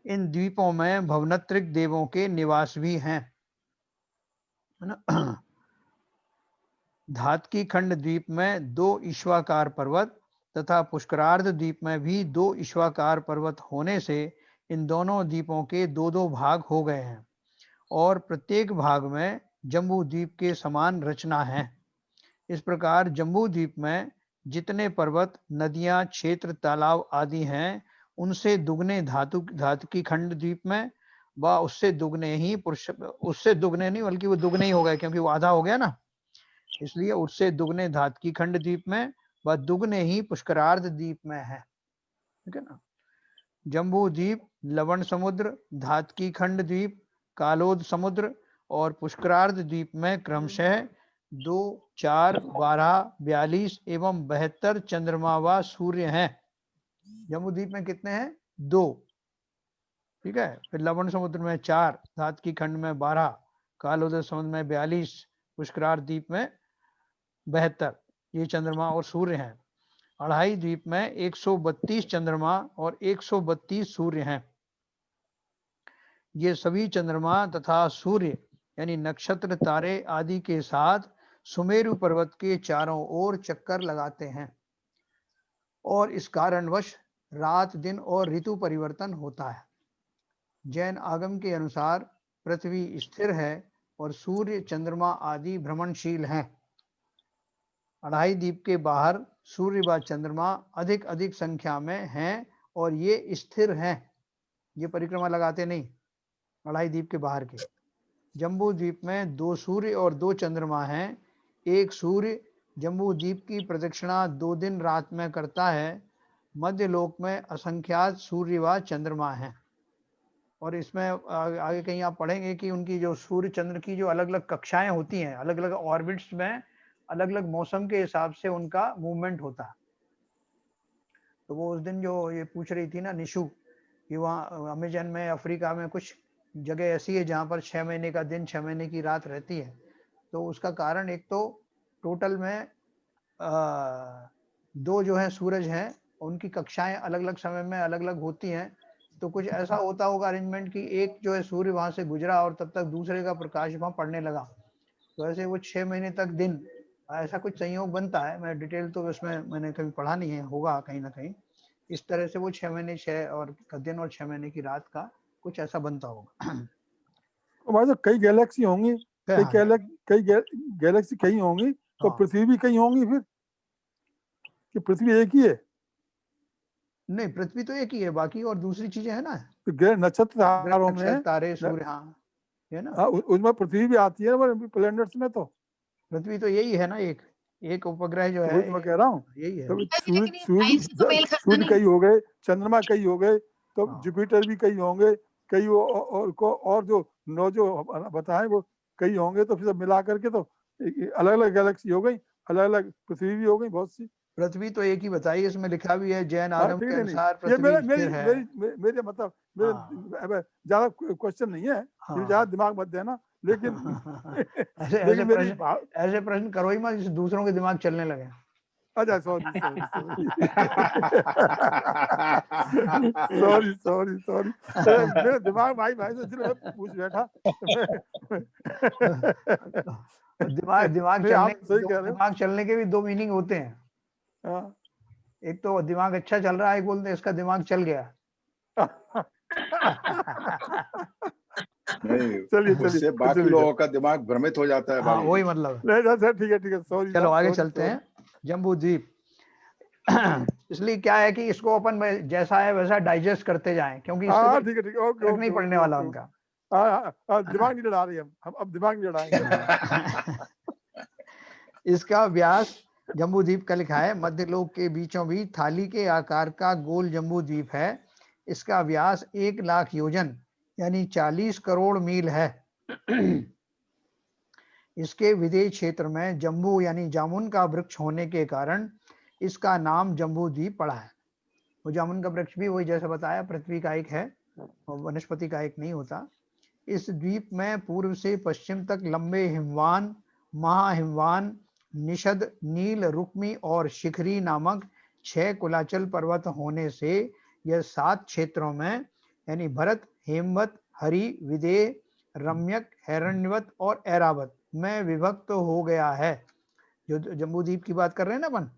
इन द्वीपों में भवनत्रिक देवों के निवास भी हैं, है ना। धातकी खंड द्वीप में 2 ईश्वाकार पर्वत तथा पुष्करार्ध द्वीप में भी 2 ईश्वाकार पर्वत होने से इन दोनों द्वीपों के 2-2 भाग हो गए हैं और प्रत्येक भाग में जम्बू द्वीप के समान रचना है। इस प्रकार जम्बू द्वीप में जितने पर्वत, नदियां, क्षेत्र, तालाब आदि हैं, उनसे दुगने धातुकी खंड द्वीप में व उससे दुगने नहीं बल्कि वो दुगने ही हो गए, क्योंकि वो आधा हो गया ना, इसलिए उससे दुगने धातकी खंड द्वीप में व दुगने ही पुष्करार्ध द्वीप में है। ठीक है ना। जम्बू द्वीप लवण समुद्र, धातकी खंड द्वीप कालोद समुद्र और पुष्करार्ध द्वीप में क्रमशः 2, 4, 12, 42 एवं 72 चंद्रमा व सूर्य हैं। जम्बू द्वीप में कितने हैं? 2। ठीक है। फिर लवण समुद्र में 4, धातकी खंड में 12, कालोदय समुद्र में 42, पुष्करार्ध द्वीप में 72 ये चंद्रमा और सूर्य हैं। अढ़ाई द्वीप में 132 चंद्रमा और 132 सूर्य हैं। ये सभी चंद्रमा तथा सूर्य यानी नक्षत्र, तारे आदि के साथ सुमेरु पर्वत के चारों ओर चक्कर लगाते हैं और इस कारणवश रात दिन और ऋतु परिवर्तन होता है। जैन आगम के अनुसार पृथ्वी स्थिर है और सूर्य, चंद्रमा आदि भ्रमणशील हैं। अढ़ाई द्वीप के बाहर सूर्य व चंद्रमा अधिक संख्या में हैं और ये स्थिर हैं, ये परिक्रमा लगाते नहीं अढ़ाई द्वीप के बाहर के। जम्बू द्वीप में 2 सूर्य और 2 चंद्रमा हैं। एक सूर्य जम्बू द्वीप की प्रदक्षिणा 2 दिन रात में करता है। मध्य लोक में असंख्यात सूर्य व चंद्रमा हैं। और इसमें आगे कहीं आप पढ़ेंगे कि उनकी जो सूर्य चंद्र की जो अलग अलग कक्षाएं होती हैं, अलग अलग ऑर्बिट्स में अलग अलग मौसम के हिसाब से उनका मूवमेंट होता है। तो वो उस दिन जो ये पूछ रही थी ना निशु कि वहाँ अमेजन में, अफ्रीका में कुछ जगह ऐसी है जहाँ पर 6 महीने का दिन 6 महीने की रात रहती है। तो उसका कारण एक तो टोटल में 2 जो है सूरज हैं, उनकी कक्षाएं अलग अलग समय में अलग अलग होती हैं। तो कुछ ऐसा होता होगा अरेंजमेंट कि एक जो है सूर्य वहां से गुजरा और तब तक दूसरे का प्रकाश वहां पड़ने लगा, तो ऐसे वो 6 महीने तक दिन, ऐसा कुछ संयोग बनता है। मैं डिटेल तो इसमें मैंने कभी पढ़ा नहीं है, होगा कहीं ना कहीं। इस तरह से वो 6 महीने 6 और का दिन और 6 महीने की रात का कुछ ऐसा बनता होगा। तो भाई साहब कई गैलेक्सी होंगी, कई हाँ, कई गैलेक्सी कई होंगी, तो हाँ। पृथ्वी भी कई होंगी फिर, कि पृथ्वी एक ही है? नहीं, पृथ्वी तो एक ही है, बाकी और दूसरी चीजें है ना, तो नक्षत्र ग्रह तारों नक्षत्र में तारे सूर्य, हाँ है ना। उसमें पृथ्वी भी आती है ना प्लैनेट्स में। तो पृथ्वी तो यही है ना, एक एक उपग्रह जो वही है, तो मैं कह रहा हूँ। यही है। तो सूर्य कई हो गए, चंद्रमा कई हो गए, तो हाँ। जुपिटर भी कई होंगे, कई और जो 9 जो बताए वो कई होंगे। तो फिर सब मिला करके तो अलग अलग गैलेक्सी हो गई, अलग अलग पृथ्वी भी हो गई बहुत सी। पृथ्वी तो एक ही बताई, इसमें लिखा भी है जैन हाँ आगम ठीक के है, नहीं अनुसार ये पृथ्वी मेरी स्थिर है। मेरी मेरे मतलब मेरे हाँ, ज्यादा क्वेश्चन नहीं है, हाँ। ज्यादा दिमाग मत देना, लेकिन ऐसे ऐसे लेकिन मेरी प्रश्न, ऐसे प्रश्न करो ही मत जिससे दूसरों के दिमाग चलने लगे। अच्छा sorry sorry sorry sorry sorry मेरे दिमाग भाई भाई से इसलिए मैं पूछ बैठा। दिमाग दिमाग नहीं चलने आप सही कह रहे हो। दिमाग चलने के भी 2 मीनिंग होते हैं। हाँ। एक तो दिमाग अच्छा चल रहा है, एक बोलते हैं इसका दिमाग चल गया। नहीं, चलिए उससे चलिए बाकी चलिए। लोगों का दिमाग भ्रमित हो जाता है हाँ, भाई। वही मतलब। नहीं सर ठीक है सॉरी चलो साहब, आगे सॉरी चलते सॉरी। हैं। जम्बू द्वीप। इसलिए क्या है कि इसको अपन जैसा है वैसा डाइजेस्ट करते जाएं, क्योंकि इससे हाँ कोई ठीक है ओके फर्क ओके नहीं पड़ने ओके वाला ओके उनका। दिमाग नहीं लड़ा रही हम अब दिमाग नहीं लड़ाएंगे। इसका व्यास, जम्बू द्वीप का लिखा है, मध्य लोक के बीचों बीच थाली के आकार का गोल जम्बू द्वीप है। इसका व्यास 1 लाख योजन यानी 40 करोड़ मील है। इसके विदेश क्षेत्र में जम्बू यानी जामुन का वृक्ष होने के कारण इसका नाम जम्बू द्वीप पड़ा है। वो जामुन का वृक्ष भी वही जैसा बताया पृथ्वी का एक है, वनस्पति का एक नहीं होता। इस द्वीप में पूर्व से पश्चिम तक लंबे हिमवान, महाहिमवान, निषद, नील, रुक्मी और शिखरी नामक 6 कुलाचल पर्वत होने से यह 7 क्षेत्रों में यानी भरत, हेमवत, हरि, विदेह, रम्यक, हिरण्यवत और ऐरावत में विभक्त हो गया है। जो जम्बू द्वीप की बात कर रहे हैं ना अपन,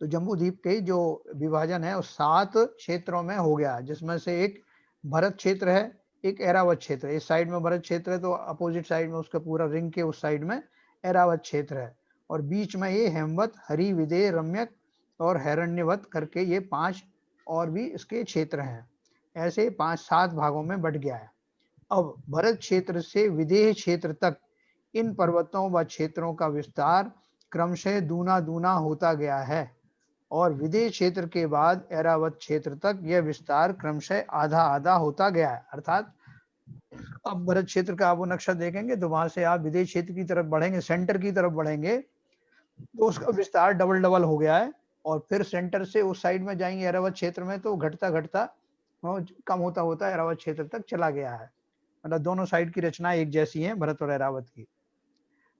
तो जम्बू द्वीप के जो विभाजन है वो 7 क्षेत्रों में हो गया, जिसमें से एक भरत क्षेत्र है, एक ऐरावत क्षेत्र है। इस साइड में भरत क्षेत्र है तो अपोजिट साइड में उसका पूरा रिंग के उस साइड में ऐरावत क्षेत्र है, और बीच में ये हेमवत, हरि, विदेह, रम्यक और हिरण्यवत करके ये 5 और भी इसके क्षेत्र हैं। ऐसे 5-7 भागों में बट गया है। अब भरत क्षेत्र से विदेह क्षेत्र तक इन पर्वतों व क्षेत्रों का विस्तार क्रमशः दूना दूना होता गया है, और विदेह क्षेत्र के बाद ऐरावत क्षेत्र तक यह विस्तार क्रमशः आधा आधा होता गया है। अर्थात अब भरत क्षेत्र का आप वो नक्शा देखेंगे तो वहां से आप विदेह क्षेत्र की तरफ बढ़ेंगे, सेंटर की तरफ बढ़ेंगे, तो उसका विस्तार डबल डबल हो गया है। और फिर सेंटर से उस साइड में जाएंगे ऐरावत क्षेत्र में तो घटता घटता कम होता होता ऐरावत क्षेत्र तक चला गया है। मतलब दोनों साइड की रचना एक जैसी है भरत और ऐरावत की।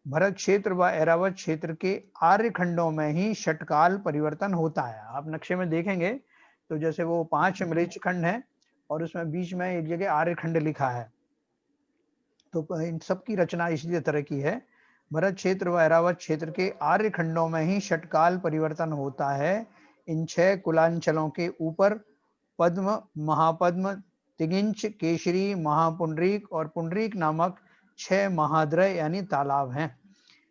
भरत क्षेत्र व ऐरावत क्षेत्र के आर्य खंडों में ही षटकाल परिवर्तन होता है। आप नक्शे में देखेंगे तो जैसे वो 5 मृच खंड है और उसमें बीच में एक जगह आर्य खंड लिखा है, तो इन सब की रचना इसी तरह की है। भरत क्षेत्र व ऐरावत क्षेत्र के आर्य खंडों में ही षटकाल परिवर्तन होता है। इन 6 कुलांचलों के ऊपर पद्म, महापद्म, तिगिंच, केशरी, महापुंडरीक और पुंडरीक नामक 6 महाद्रय यानी तालाब हैं।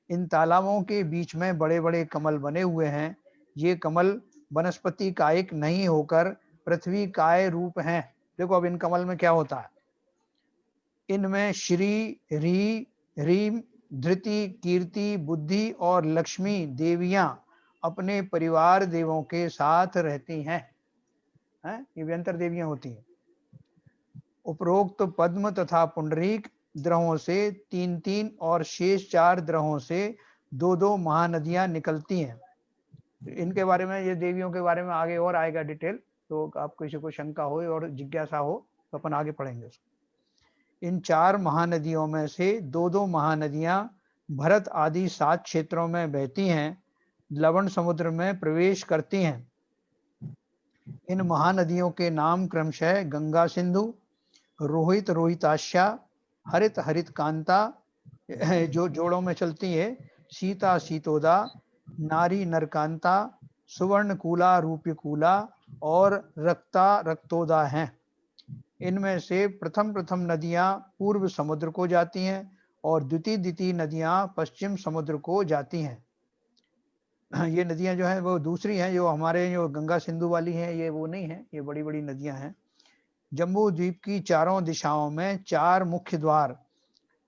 इन तालाबों के बीच में बड़े बड़े कमल बने हुए हैं। ये कमल वनस्पति कायिक नहीं होकर पृथ्वी काय रूप हैं। देखो अब इन कमल में क्या होता है, इनमें श्री, री, रीम, धृति, कीर्ति, बुद्धि और लक्ष्मी देवियां अपने परिवार देवों के साथ रहती हैं। ये व्यंतर देवियां होती हैं। उपरोक्त पद्म तथा पुंडरीक द्रहों से 3-3 और शेष 4 द्रहों से 2-2 महानदियां निकलती हैं। इनके बारे में, ये देवियों के बारे में आगे और आएगा डिटेल, तो आप किसी को शंका हो और जिज्ञासा हो तो अपन आगे पढ़ेंगे उसको। इन 4 महानदियों में से 2-2 महानदियां भरत आदि 7 क्षेत्रों में बहती हैं, लवण समुद्र में प्रवेश करती हैं। इन महानदियों के नाम क्रमशः गंगा सिंधु, रोहित रोहिताश्या, हरित हरित कांता जो जोड़ों में चलती है, सीता सीतोदा, नारी नरकांता, सुवर्ण कूला रूप्यकूला और रक्ता रक्तोदा हैं। इनमें से प्रथम प्रथम नदियां पूर्व समुद्र को जाती हैं और द्वितीय द्वितीय नदियां पश्चिम समुद्र को जाती हैं। ये नदियां जो है वो दूसरी हैं, जो हमारे जो गंगा सिंधु वाली हैं ये वो नहीं है, ये बड़ी बड़ी नदियां हैं। जम्बू द्वीप की चारों दिशाओं में 4 मुख्य द्वार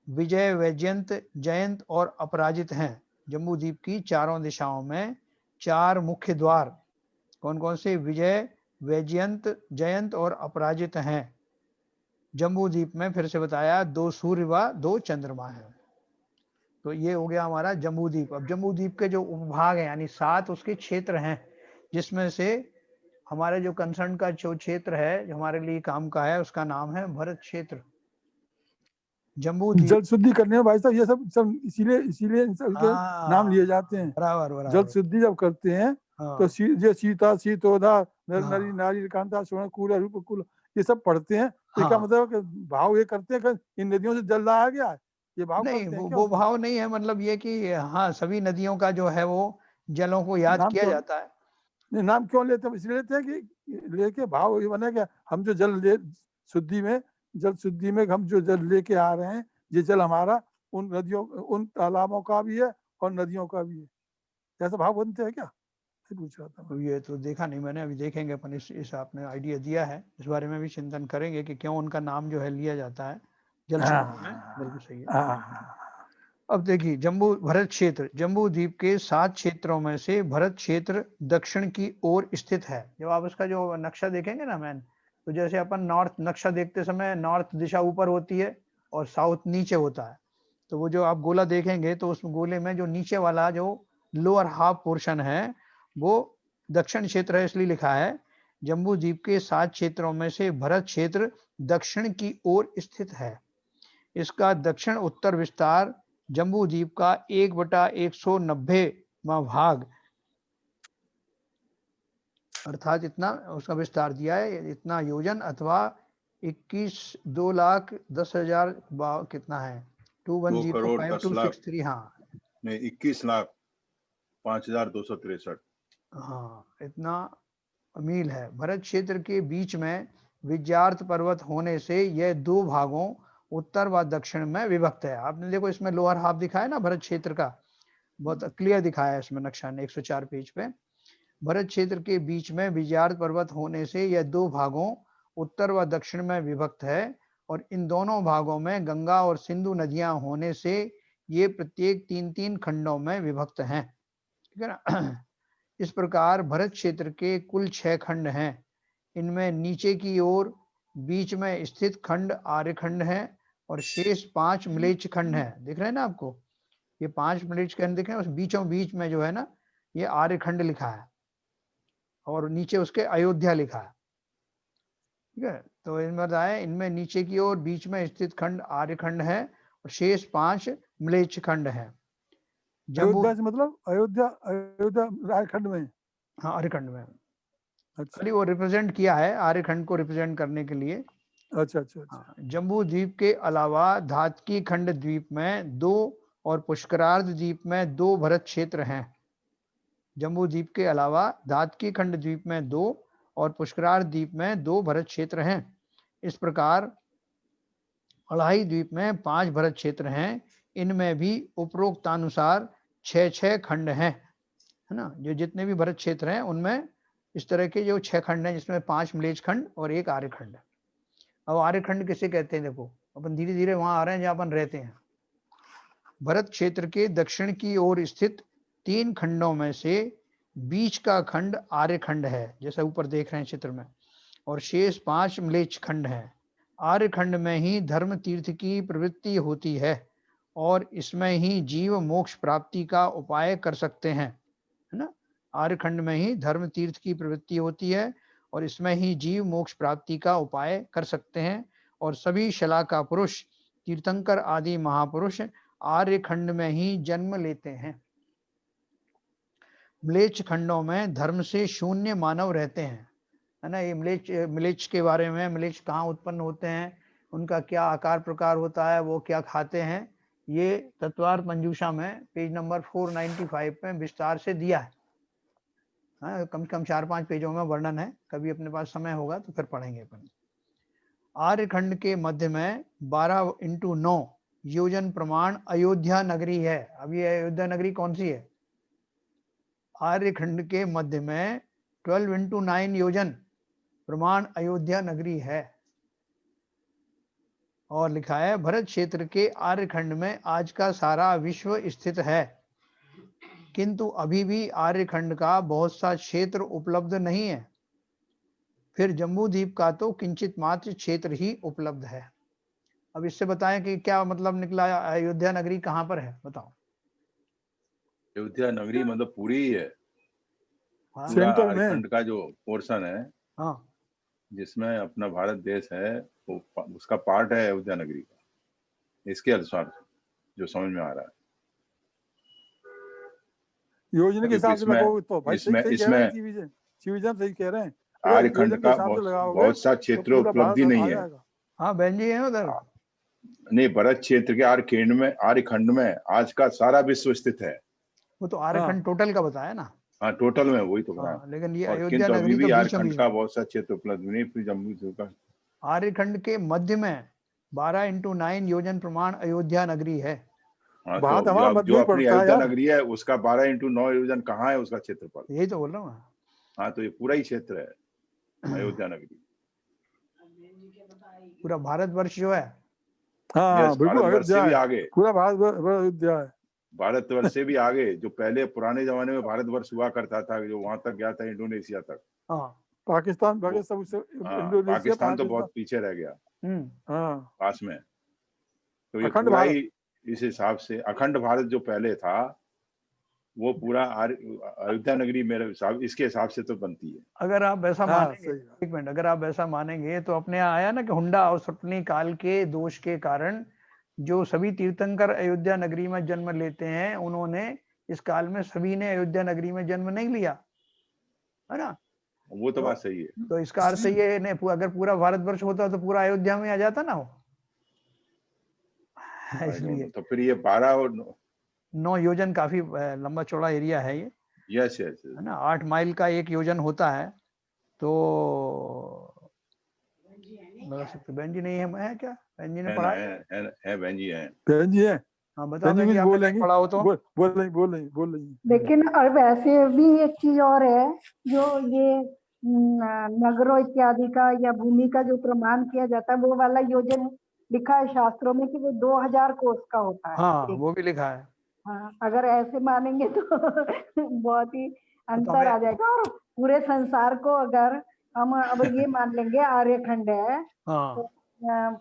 विजय, वैजयंत, जयंत और अपराजित हैं। जम्बू द्वीप की चारों दिशाओं में 4 मुख्य द्वार कौन कौन से? विजय, वैजयंत, जयंत और अपराजित हैं। जम्बू द्वीप में फिर से बताया 2 सूर्य व 2 चंद्रमा है। तो ये हो गया हमारा जम्बू द्वीप। अब जम्बू द्वीप के जो उपभाग हैं यानी 7 उसके क्षेत्र हैं, जिसमें से हमारे जो कंसर्न का जो क्षेत्र है जो हमारे लिए काम का है उसका नाम है भरत क्षेत्र। जम्बू द्वीप जल शुद्धि करने में भाई साहब ये सब सब इसीलिए इन सब के नाम लिए जाते हैं। बराबर जल बराबर। शुद्धि जब करते हैं हाँ, तो ये सीता सीतोदा नर हाँ। नरी नारी कांता स्वर्ण कूल रूप कूल ये सब पढ़ते हैं। तो हाँ। क्या मतलब है कि भाव ये करते हैं कि इन नदियों से जल लाया गया है, ये भाव नहीं करते हैं क्या वो उसमें? भाव नहीं है, मतलब ये कि हाँ सभी नदियों का जो है वो जलों को याद नाम किया क्यों जाता है। नहीं, नाम क्यों लेते हैं? इसलिए लेते हैं कि लेके भाव ये बने क्या हम जो जल ले जल शुद्धि में हम जो जल लेके आ रहे हैं ये जल हमारा उन नदियों उन तालाबों का भी है और नदियों का भी है, ऐसा भाव बनते हैं क्या? ये पूछ रहा था मैं। तो ये तो देखा नहीं मैंने, अभी देखेंगे अपन। इस आपने आइडिया दिया है, इस बारे में भी चिंतन करेंगे कि क्यों उनका नाम जो है लिया जाता है जल शुद्धि में। बिल्कुल सही है। अब देखिए जम्बू भरत क्षेत्र, जम्बू द्वीप के 7 क्षेत्रों में से भरत क्षेत्र दक्षिण की ओर स्थित है। जब आप इसका जो नक्शा देखेंगे ना मैन, तो जैसे अपन नॉर्थ नक्शा देखते समय नॉर्थ दिशा ऊपर होती है और साउथ नीचे होता है, तो वो जो आप गोला देखेंगे तो उस गोले में जो नीचे वाला जो लोअर हाफ पोर्शन है वो दक्षिण क्षेत्र है, इसलिए लिखा है जम्बू द्वीप के 7 क्षेत्रों में से भरत क्षेत्र दक्षिण की ओर स्थित है। इसका दक्षिण उत्तर विस्तार जम्बू द्वीप का 1/190वां भाग अर्थात इतना उसका विस्तार दिया है, इतना योजन अथवा 21,2,10,000 कितना है 2105263। हाँ नहीं 21,05,263। हाँ इतना मील है। भरत क्षेत्र के बीच में विजयार्थ पर्वत होने से यह 2 भागों उत्तर व दक्षिण में विभक्त है। आपने देखो इसमें लोअर हाफ दिखाया ना भरत क्षेत्र का, बहुत क्लियर दिखाया है इसमें नक्शा ने 104 पेज पे। भरत क्षेत्र के बीच में विजयार्थ पर्वत होने से यह 2 भागों उत्तर व दक्षिण में विभक्त है और इन दोनों भागों में गंगा और सिंधु नदियां होने से ये प्रत्येक 3-3 खंडों में विभक्त हैं। ठीक है ना। इस प्रकार भरत क्षेत्र के कुल 6 खंड हैं। इनमें नीचे की ओर बीच में स्थित खंड आर्य खंड है और शेष 5 म्लेच्छ खंड है। दिख रहे हैं ना आपको, ये 5 म्लेच्छ खंड दिख रहे हैं, उस बीचों बीच में जो है ना ये आर्य खंड लिखा है और नीचे उसके अयोध्या लिखा है। ठीक है, तो इनमें बताया इनमें नीचे की ओर बीच में स्थित खंड आर्य खंड है और शेष 5 म्लेच्छ खंड है। अयोध्या से मतलब अयोध्या रायखंड में? हाँ आर्यखंड में। अच्छा खाली वो रिप्रेजेंट किया है आर्यखंड को रिप्रेजेंट करने के लिए। अच्छा अच्छा अच्छा। हाँ, जम्बू द्वीप के अलावा धातकी खंड द्वीप में 2 और पुष्करार्ध द्वीप में 2 भरत क्षेत्र हैं। जम्बू द्वीप के अलावा धातकी खंड द्वीप में 2 और पुष्करार्ध द्वीप में 2 भरत क्षेत्र हैं। इस प्रकार अड़ाई द्वीप में 5 भरत क्षेत्र हैं। इनमें भी उपरोक्तानुसार 6 खंड हैं, है ना। जो जितने भी भरत क्षेत्र हैं उनमें इस तरह के जो 6 खंड हैं जिसमें 5 म्लेच्छ खंड और 1 आर्य खंड है। अब आर्य खंड किसे कहते हैं? देखो अपन धीरे धीरे वहां आ रहे हैं जहां अपन रहते हैं। भरत क्षेत्र के दक्षिण की ओर स्थित 3 खंडों में से बीच का खंड आर्य खंड है, जैसा ऊपर देख रहे हैं चित्र में, और शेष 5 म्लेच्छ खंड हैं। आर्य खंड में ही धर्म तीर्थ की प्रवृत्ति होती है और इसमें ही जीव मोक्ष प्राप्ति का उपाय कर सकते हैं, है ना। आर्य खंड में ही धर्म तीर्थ की प्रवृत्ति होती है और इसमें ही जीव मोक्ष प्राप्ति का उपाय कर सकते हैं। और सभी शलाका पुरुष, तीर्थंकर आदि महापुरुष आर्य खंड में ही जन्म लेते हैं। म्लेच्छ खंडों में धर्म से शून्य मानव रहते हैं, है ना। ये म्लेच्छ के बारे में, म्लेच्छ कहाँ उत्पन्न होते हैं, उनका क्या आकार प्रकार होता है, वो क्या खाते हैं, ये तत्वार्थ मंजूषा में पेज नंबर 495 में विस्तार से दिया है। हाँ, कम से कम 4-5 पेजों में वर्णन है। कभी अपने पास समय होगा तो फिर पढ़ेंगे अपन। आर्य खंड के मध्य में 12x9 योजन प्रमाण अयोध्या नगरी है। अब ये अयोध्या नगरी कौन सी है? आर्य खंड के मध्य में 12x9 योजन प्रमाण अयोध्या नगरी है। और लिखा है भरत क्षेत्र के आर्य खंड में आज का सारा विश्व स्थित है, किंतु अभी भी आर्य खंड का बहुत सा क्षेत्र उपलब्ध नहीं है। फिर जम्बू द्वीप का तो किंचित मात्र क्षेत्र ही उपलब्ध है। अब इससे बताएं कि क्या मतलब निकला, अयोध्या नगरी कहाँ पर है, बताओ। अयोध्या नगरी मतलब पूरी ही है, हाँ, पूरा सेंटर में। आर्यखंड का जो पोर्शन है, हाँ, जिसमें अपना भारत देश है, वो उसका पार्ट है अयोध्या नगरी का, इसके अनुसार जो समझ में आ रहा है। योजना के हिसाब से इसमें- लगाओगे तो भाई सही इसमें- कह रहे हैं शिवजन सही कह रहे हैं। आर्यखंड योजना के का हिसाब से लगाओगे बहुत सा तो क्षेत्र पूरा उपलब्धि भारत नहीं आ है। जाएगा। हाँ बहन जी है उधर। नहीं, भरत क्षेत्र के आर्यखंड में आज का सारा विश्व स्थित है। वो तो आर्यखंड टोटल का बताया ना। हाँ, टोटल में वही तो कहा। हाँ, लेकिन ये और अयोध्या किंतु अभी नगरी भी तो बीचों आर्यखंड बीच का में। बहुत सा क्षेत्र उपलब्ध नहीं, फिर जम्मू द्वीप का। आर्यखंड के मध्य में 12x9 योजन प्रमाण अयोध्या नगरी है। हाँ, बात तो हमारा जो मध्य में अपनी पड़ता है अयोध्या यार। नगरी है उसका 12x9 योजन कहाँ है उसका क्षेत्रफल? यही तो बोल रहा हूँ मैं। हाँ, तो ये पूरा ही क्षेत्र है अयोध्या नगरी। पूरा भारतवर्ष जो है, हाँ यस, बिल्कुल भारतवर्ष से अयोध्या भी है, आगे, पूरा भारत अयोध्या है। भारतवर्ष से भी आगे, जो पहले पुराने जमाने में भारतवर्ष हुआ करता था, जो वहां तक गया था इंडोनेशिया तक। हाँ। पाकिस्तान सब उससे हाँ, इंडोनेशिया पाकिस्तान तो बहुत पीछे रह गया हाँ पास में। तो ये अखंड पूरा भारत। ही इस हिसाब से अखंड भारत जो पहले था वो पूरा अयोध्या नगरी मेरे हिसाब इसके हिसाब से तो बनती है। अगर आप ऐसा हाँ, मानेंगे, सही बात। एक मिनट, अगर आप ऐसा मानेंगे तो अपने यहाँ आया ना कि हुंडा और सुटनी काल के दोष के कारण जो सभी तीर्थंकर अयोध्या नगरी में जन्म लेते हैं, उन्होंने इस काल में सभी ने अयोध्या नगरी में जन्म नहीं लिया, है ना। वो तो बात सही है। तो इसका अर्थ ये है, अगर पूरा भारतवर्ष होता तो पूरा अयोध्या में आ जाता ना वो। इसलिए तो फिर ये 12 और 9 योजन काफी लंबा चौड़ा एरिया है ये, यस है ना। 8 माइल का एक योजन होता है। तो लगा सकते बहन जी नहीं है क्या? बहन जी ने पढ़ा है बहन जी है। बहन जी है। हाँ बताओ बहन बहन जी जी, कुछ आपने बोल कहीं लेंगी, पढ़ा हो तो। बोल रही। लेकिन और वैसे भी एक चीज और है, जो ये नगरों इत्यादि का या भूमि का जो प्रमाण किया जाता है, वो वाला योजन लिखा है शास्त्रों में कि वो 2000 कोस का होता है। हाँ वो भी लिखा है। हाँ, अगर ऐसे मानेंगे तो बहुत ही अंतर हमें- आ जाएगा। और पूरे संसार को अगर हम अब ये मान लेंगे आर्यखंड है, हाँ तो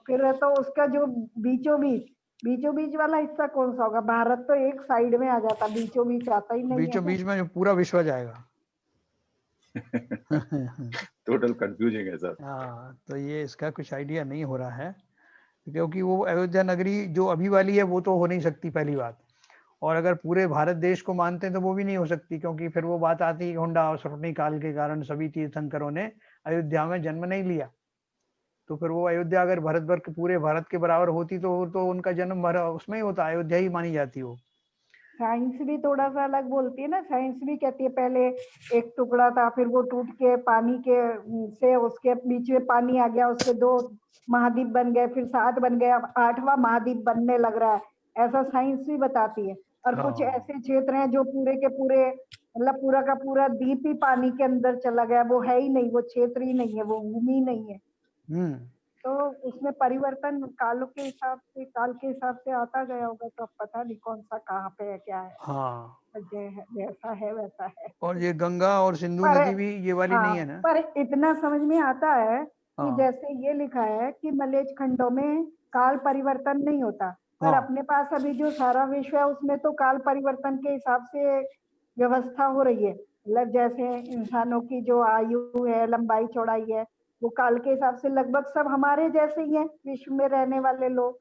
फिर तो उसका जो बीचों बीच वाला हिस्सा कौन सा होगा? भारत तो एक साइड में आ जाता, बीचों बीच आता ही नहीं बीचों है। बीच में जो पूरा विश्व जाएगा। टोटल कंफ्यूजिंग है सर। हाँ, तो ये इसका कुछ आइडिया नहीं हो रहा है, क्योंकि वो अयोध्या नगरी जो अभी वाली है वो तो हो नहीं सकती, पहली बात। और अगर पूरे भारत देश को मानते हैं तो वो भी नहीं हो सकती, क्योंकि फिर वो बात आती है हुंडा और सुटनी काल के कारण सभी तीर्थंकरों ने अयोध्या में जन्म नहीं लिया। तो फिर वो अयोध्या अगर भारतवर्ष पूरे भारत के बराबर होती तो उनका जन्म उसमें ही होता, अयोध्या ही मानी जाती वो। साइंस भी थोड़ा सा अलग बोलती है ना। साइंस भी कहती है पहले एक टुकड़ा था, फिर वो टूट के पानी के से उसके बीच में पानी आ गया, उसके 2 महाद्वीप बन गए, फिर 7 बन गए, अब 8वां महाद्वीप बनने लग रहा है, ऐसा साइंस भी बताती है। और कुछ हाँ। ऐसे क्षेत्र हैं जो पूरे के पूरे मतलब पूरा का पूरा द्वीप ही पानी के अंदर चला गया, वो है ही नहीं, वो क्षेत्र ही नहीं है, वो भूमि ही नहीं है। तो उसमें परिवर्तन काल के हिसाब से आता गया होगा। तो अब पता नहीं कौन सा कहाँ पे है, क्या है। हाँ, वैसा है वैसा है। और ये गंगा और सिंधु पर नदी भी ये वाली नहीं है ना। पर इतना समझ में आता है कि हाँ। जैसे ये लिखा है कि मलेच्छ खंडों में काल परिवर्तन नहीं होता, पर हाँ। अपने पास अभी जो सारा विश्व है उसमें तो काल परिवर्तन के हिसाब से व्यवस्था हो रही है। मतलब जैसे इंसानों की जो आयु है, लंबाई चौड़ाई है, वो काल के हिसाब से लगभग सब हमारे जैसे ही हैं विश्व में रहने वाले लोग।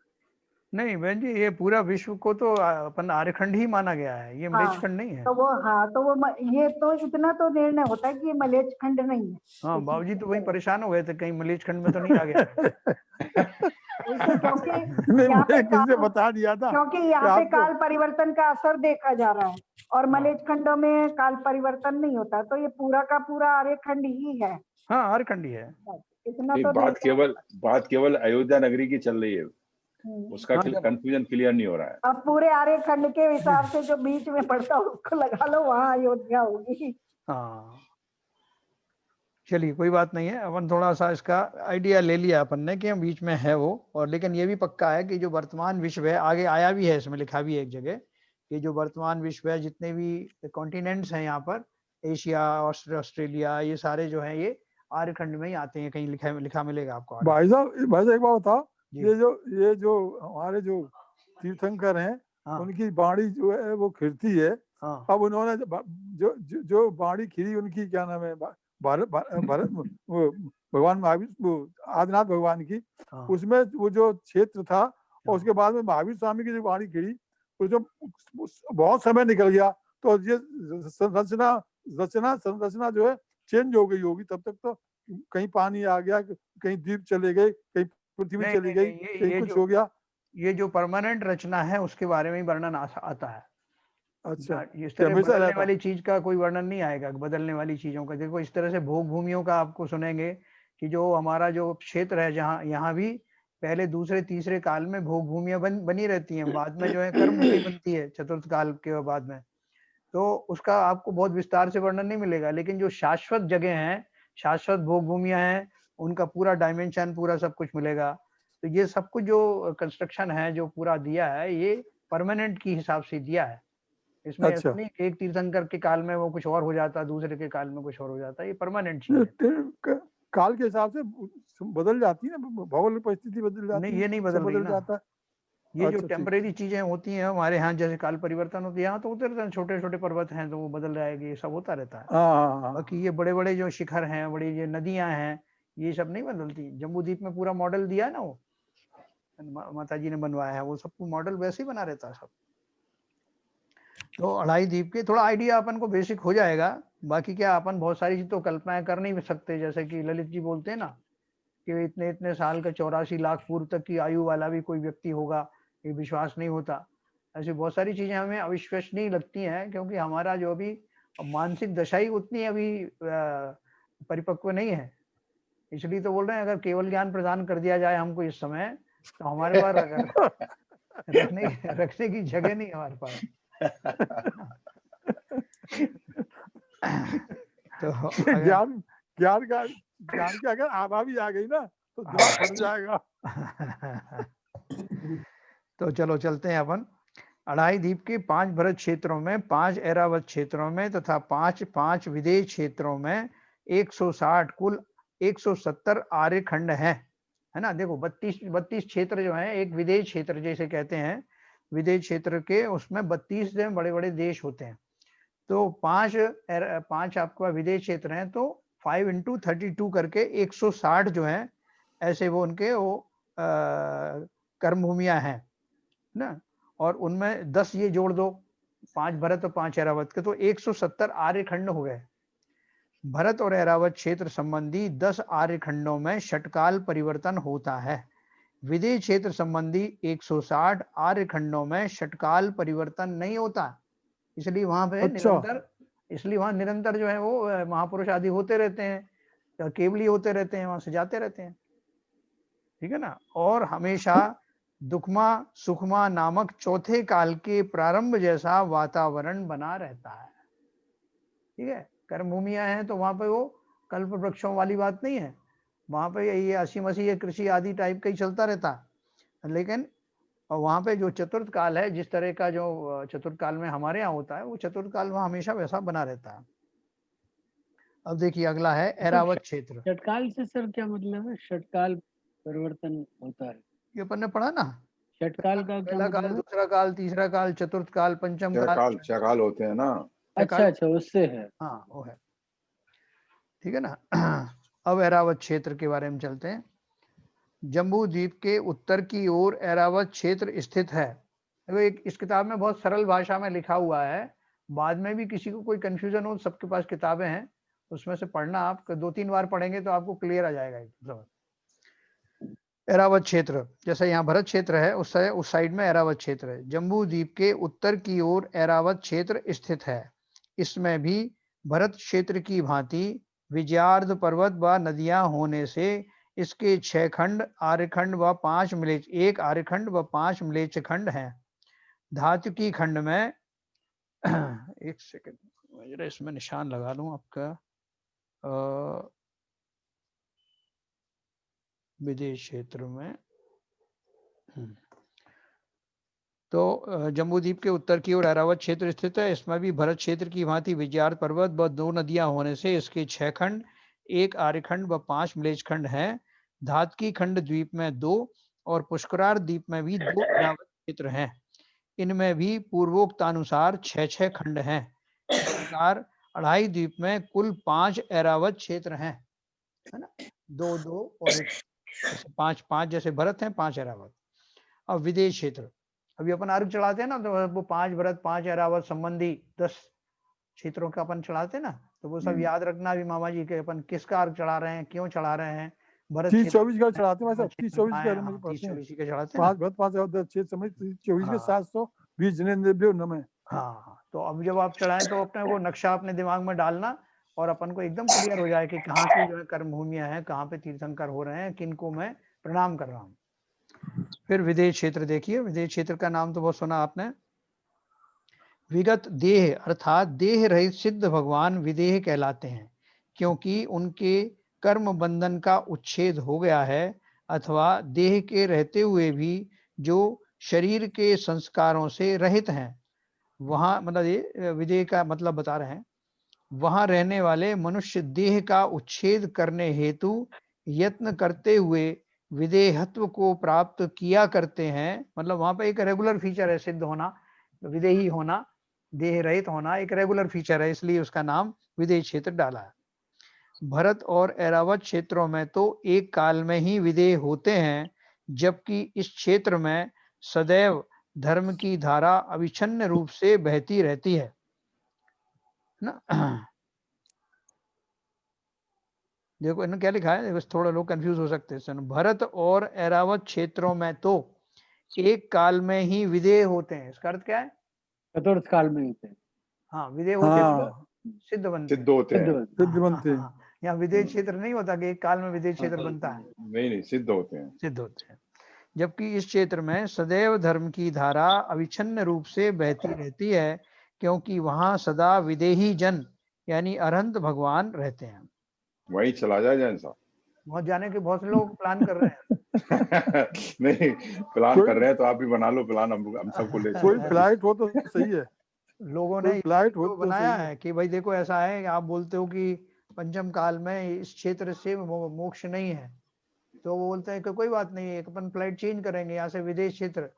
नहीं बहन जी, ये पूरा विश्व को तो अपन आर्यखंड ही माना गया है, ये हाँ, मलेचखंड नहीं है। तो वो ये तो इतना तो निर्णय होता है कि ये मलेचखंड नहीं है। हाँ, इसी बाबूजी तो वही तरह। परेशान हो गए थे, कहीं मलेचखंड में तो नहीं आ गया। क्योंकि नहीं, यहाँ पे मुझे किसी ने काल बता दिया था क्योंकि कि यहाँ पे आपको काल परिवर्तन का असर देखा जा रहा है और हाँ। मलेचखंडों में काल परिवर्तन नहीं होता, तो ये पूरा का पूरा आर्यखंड ही है। हाँ, आर्यखंड ही है। बस, इतना नहीं, तो बात केवल अयोध्या नगरी की चल रही है, उसका हाँ, जब कंफ्यूजन क्लियर नहीं हो रहा है। अब पूरे आर्यखंड के हिसाब से जो बीच में पड़ता है उसको लगा लो, वहाँ अयोध्या होगी। हाँ, चलिए कोई बात नहीं है, अपन थोड़ा सा इसका आइडिया ले लिया अपन ने कि हम बीच में है वो। और लेकिन ये भी पक्का है कि जो वर्तमान विश्व है, आगे आया भी है, इसमें लिखा भी है एक जगह कि जो वर्तमान विश्व है, जितने भी कॉन्टिनेंट्स हैं यहाँ पर, एशिया, ऑस्ट्रेलिया, ये सारे जो हैं ये आर्यखंड में ही आते हैं, कहीं लिखा मिलेगा आपको आगे। भाई साहब एक बात बताओ, जी। ये जो हमारे जो तीर्थंकर हैं, हाँ। उनकी बाड़ी जो है वो खिरती है। हाँ, अब उन्होंने जो बाड़ी खिरी, उनकी क्या नाम है, भारत भारत वो भगवान महावीर, वो आदिनाथ भगवान की, हाँ, उसमें वो जो क्षेत्र था, और उसके बाद में महावीर स्वामी की जो बाड़ी खिरी, तो जो बहुत समय निकल गया, तो ये संरचना जो है चेंज हो गई होगी। तब तक तो कहीं पानी आ गया, कहीं द्वीप चले गए, कहीं पृथ्वी नहीं चली नहीं गई, नहीं, कहीं कुछ हो गया। ये जो परमानेंट रचना है उसके बारे में ही वर्णन आता है। अच्छा, इस कि तरह हमेशा बदलने रहता। वाली चीज का कोई वर्णन नहीं आएगा, बदलने वाली चीजों का। देखो, इस तरह से भोग भूमियों का आपको सुनेंगे कि जो हमारा जो क्षेत्र है, जहाँ यहाँ भी पहले दूसरे तीसरे काल में भोग भूमियां बनी रहती हैं, बाद में जो है कर्म भूमि बनती है चतुर्थ काल के बाद में। तो उसका आपको बहुत विस्तार से वर्णन नहीं मिलेगा, लेकिन जो शाश्वत जगह हैं, शाश्वत भोग भूमियां हैं, उनका पूरा डायमेंशन, पूरा सब कुछ मिलेगा। तो ये सब कुछ जो कंस्ट्रक्शन है, जो पूरा दिया है, ये परमानेंट की हिसाब से दिया है। इसमें ऐसा अच्छा, नहीं कि एक तीर्थंकर के काल में वो कुछ और हो जाता, दूसरे के काल में कुछ और हो जाता, ये परमानेंट चीज है। काल के हिसाब से बदल जाती है, भौगोलिक परिस्थिति बदल जाती नहीं, है, ये नहीं सब बदल रही बदल ना। जाता है। ये जो अच्छा, ठीक। टेम्परेरी चीजें होती हैं हमारे यहाँ, जैसे काल परिवर्तन होती है, यहाँ तो होते रहते हैं, छोटे छोटे पर्वत हैं तो वो बदल जाएगी, ये सब होता रहता है। हाँ, बाकी ये बड़े बड़े जो शिखर हैं, बड़ी ये नदियां हैं, ये सब नहीं बदलती। जम्बू द्वीप में पूरा मॉडल दिया है ना, वो माता जी ने बनवाया है, वो सब मॉडल वैसे ही बना रहता है सब। तो अढ़ाई द्वीप के थोड़ा आइडिया अपन को बेसिक हो जाएगा। बाकी क्या, अपन बहुत सारी चीज तो कल्पनाएं कर नहीं सकते, जैसे कि ललित जी बोलते हैं ना कि इतने इतने साल का 84 लाख पूर्व तक की आयु वाला भी कोई व्यक्ति होगा, ये विश्वास नहीं होता। ऐसी बहुत सारी चीजें हमें अविश्वसनीय लगती हैं, क्योंकि हमारा जो अभी मानसिक दशा ही उतनी अभी परिपक्व नहीं है। इसलिए तो बोल रहे हैं, अगर केवल ज्ञान प्रदान कर दिया जाए हमको इस समय, तो हमारे पास रखने की जगह नहीं है हमारे पास। तो ज्ञान की अगर आभा भी आ गई ना, तो दिमाग फट जाएगा। तो चलो चलते हैं अपन। अढ़ाई द्वीप के 5 भरत क्षेत्रों में, 5 ऐरावत क्षेत्रों में तथा 5 विदेश क्षेत्रों में 160 कुल 170 आर्य खंड है ना। देखो 32 क्षेत्र जो है, एक विदेश क्षेत्र जैसे कहते हैं, विदेश क्षेत्र के उसमें 32 बड़े बड़े देश होते हैं। तो 5 आपका विदेश क्षेत्र है, तो 5 into 32 करके 160 जो है, ऐसे वो उनके वो कर्म भूमियां हैं ना। और उनमें 10 ये जोड़ दो, 5 भरत और 5 ऐरावत के, तो 170 आर्य खंड हो गए। भरत और ऐरावत क्षेत्र संबंधी 10 आर्य खंडों में षटकाल परिवर्तन होता है। विदेश क्षेत्र संबंधी 160 आर्य खंडों में षटकाल परिवर्तन नहीं होता। इसलिए वहां पे निरंतर जो है वो महापुरुष आदि होते रहते हैं, केवली होते रहते हैं, वहां से जाते रहते हैं, ठीक है ना। और हमेशा दुखमा सुखमा नामक चौथे काल के प्रारंभ जैसा वातावरण बना रहता है, ठीक है। कर्म भूमियां हैं तो वहां पे वो कल्प वृक्षों वाली बात नहीं है, वहां पे ये असी मसी ये कृषि आदि टाइप का ही चलता रहता है। लेकिन वहां पे जो चतुर्थ काल है, जिस तरह का जो चतुर्थ काल में हमारे यहाँ होता है, वो चतुर्थ काल वहां हमेशा वैसा बना रहता है। अब देखिए अगला है ऐरावत क्षेत्र। षटकाल से सर क्या मतलब है? षटकाल परिवर्तन होता है, ये अपन ने पढ़ा ना, षटकाल का क्या पहला काल, मतलब है? दूसरा काल, तीसरा काल, चतुर्थ काल, पंचम काल। 6 काल होते हैं ना। अच्छा अच्छा, उससे है। हाँ वो है, ठीक है ना। अब ऐरावत क्षेत्र के बारे में चलते हैं। जम्बू द्वीप के उत्तर की ओर ऐरावत क्षेत्र स्थित है। देखो एक इस किताब में बहुत सरल भाषा में लिखा हुआ है, बाद में भी किसी को कोई कंफ्यूजन हो, सबके पास किताबें हैं, उसमें से पढ़ना, आप 2-3 बार पढ़ेंगे तो आपको क्लियर आ जाएगा एकदम। ऐरावत क्षेत्र, जैसे यहाँ भरत क्षेत्र है, उस साइड में ऐरावत क्षेत्र है। जम्बू द्वीप के उत्तर की ओर ऐरावत क्षेत्र स्थित है। इसमें भी भरत क्षेत्र की भांति विजयार्ध पर्वत व नदियां होने से इसके 6 खंड आर्यखंड व 5 म्लेच्छ, एक आर्यखंड व 5 म्लेच्छ खंड हैं। धातुकी खंड में एक सेकंड, जरा इसमें निशान लगा लूं आपका, विदेश क्षेत्र में। तो जम्बूद्वीप के उत्तर की ओर ऐरावत क्षेत्र स्थित है। इसमें भी भरत क्षेत्र की भांति विजयार्ध पर्वत व 2 नदियां होने से इसके 6 खंड, एक आर्यखंड व 5 म्लेच्छ खंड हैं। धातकी खंड द्वीप में 2 और पुष्करार द्वीप में भी 2 ऐरावत क्षेत्र हैं। इनमें भी पूर्वोक्तानुसार 6 खंड हैं। इस प्रकार 2.5 द्वीप में कुल 5 ऐरावत क्षेत्र हैं, है ना, 2-2 और 1, जैसे 5-5 जैसे भरत हैं, 5 ऐरावत। अब विदेश क्षेत्र, अभी अपन अर्घ चढ़ाते हैं ना, तो वो 5 भरत 5 ऐरावत संबंधी 10 क्षेत्रों का अपन चढ़ाते हैं ना, तो वो सब याद रखना भी मामा जी के, अपन किसका अर्घ चढ़ा रहे हैं, क्यों चढ़ा रहे हैं। भरत 30-24 का चढ़ाते हैं, 30-24 के में पढ़ते 30-24 का चढ़ाते हैं 5 भरत 5 और 10 6 समय 24 के 720 जनेन्द्र नमः। हाँ, तो अब जब आप चढ़ाएं तो अपने वो नक्शा अपने दिमाग में डालना, और अपन को एकदम क्लियर हो जाए कि कहाँ की जो है कर्म भूमियां हैं, कहाँ पे तीर्थंकर हो रहे हैं, किनको मैं प्रणाम कर रहा हूँ। फिर विदेश क्षेत्र देखिए, विदेश क्षेत्र का नाम तो बहुत सुना आपने। विगत देह अर्थात देह रहित सिद्ध भगवान विदेह कहलाते हैं, क्योंकि उनके कर्म बंधन का उच्छेद हो गया है, अथवा देह के रहते हुए भी जो शरीर के संस्कारों से रहित हैं। वहां मतलब ये विदेह का मतलब बता रहे हैं, वहां रहने वाले मनुष्य देह का उच्छेद करने हेतु यत्न करते हुए विदेहत्व को प्राप्त किया करते हैं। मतलब वहां पे एक रेगुलर फीचर है सिद्ध होना, विदेही होना, देह रहित होना एक रेगुलर फीचर है, इसलिए उसका नाम विदेह क्षेत्र डाला है। भरत और ऐरावत क्षेत्रों में तो एक काल में ही विदेह होते हैं, जबकि इस क्षेत्र में सदैव धर्म की धारा अविच्छिन्न रूप से बहती रहती है ना। देखो इन्होंने क्या लिखा है, बस थोड़ा लोग कंफ्यूज हो सकते हैं। भरत और ऐरावत क्षेत्रों में तो एक काल में ही विदेह होते हैं, इसका अर्थ क्या है? चतुर्थ काल में होते हैं। हाँ, विदेह होते हैं, सिद्ध बनते सिद्ध होते हैं। सिद्ध बनते हैं। यहाँ विदेह क्षेत्र नहीं होता कि एक काल में विदेह क्षेत्र बनता है, नहीं सिद्ध होते हैं, सिद्ध होते हैं। जबकि इस क्षेत्र में सदैव धर्म की धारा अविच्छिन्न रूप से बहती रहती है, क्योंकि वहां सदा विदेही जन यानी अरहंत भगवान रहते हैं। वहीं चला जाए जैन साहब। वहां जाने के बहुत से लोग प्लान कर रहे हैं। नहीं प्लान कर रहे हैं तो आप भी बना लो प्लान, हम सबको ले कोई फ्लाइट हो तो सही है, लोगों ने फ्लाइट हो तो तो बनाया सही है कि भाई देखो ऐसा है, आप बोलते हो कि पंचम काल में इस क्षेत्र से मोक्ष नहीं है, तो वो बोलते हैं कि कोई बात नहीं है, अपन फ्लाइट चेंज करेंगे, यहाँ से विदेश क्षेत्र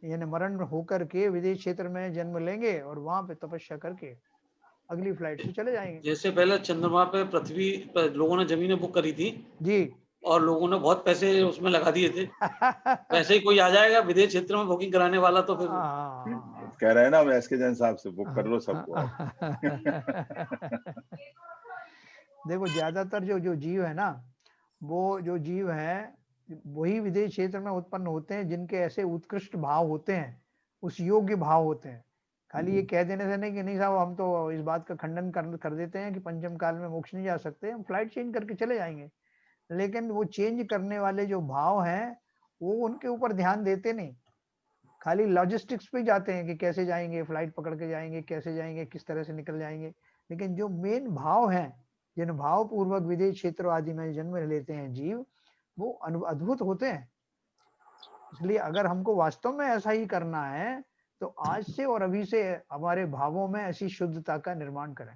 यानी मरण होकर के विदेश क्षेत्र में जन्म लेंगे और वहां पे तपस्या करके अगली फ्लाइट से चले जाएंगे। जैसे पहले चंद्रमा पे पृथ्वी पर लोगों ने जमीनें बुक करी थी जी और लोगों ने बहुत पैसे उसमें लगा दिए थे, वैसे ही कोई आ जाएगा विदेश क्षेत्र में बुकिंग कराने वाला, तो फिर कह रहे हैं ना एस के जैन साहब से बुक कर लो सबको। देखो ज्यादातर जो जीव है ना, वो जो जीव है वही विदेश क्षेत्र में उत्पन्न होते हैं जिनके ऐसे उत्कृष्ट भाव होते हैं, उस योग्य भाव होते हैं। खाली ये कह देने से नहीं कि नहीं साहब हम तो इस बात का खंडन कर देते हैं कि पंचम काल में मोक्ष नहीं जा सकते, हम फ्लाइट चेंज करके चले जाएंगे, लेकिन वो चेंज करने वाले जो भाव हैं वो उनके ऊपर ध्यान देते नहीं, खाली लॉजिस्टिक्स पे जाते हैं कि कैसे जाएंगे, फ्लाइट पकड़ के जाएंगे, कैसे जाएंगे, किस तरह से निकल जाएंगे। लेकिन जो मेन भाव हैं, जिन भाव पूर्वक विदेश क्षेत्रों आदि में जन्म लेते हैं जीव, वो अद्भुत होते हैं। इसलिए अगर हमको वास्तव में ऐसा ही करना है तो आज से और अभी से हमारे भावों में ऐसी शुद्धता का निर्माण करें।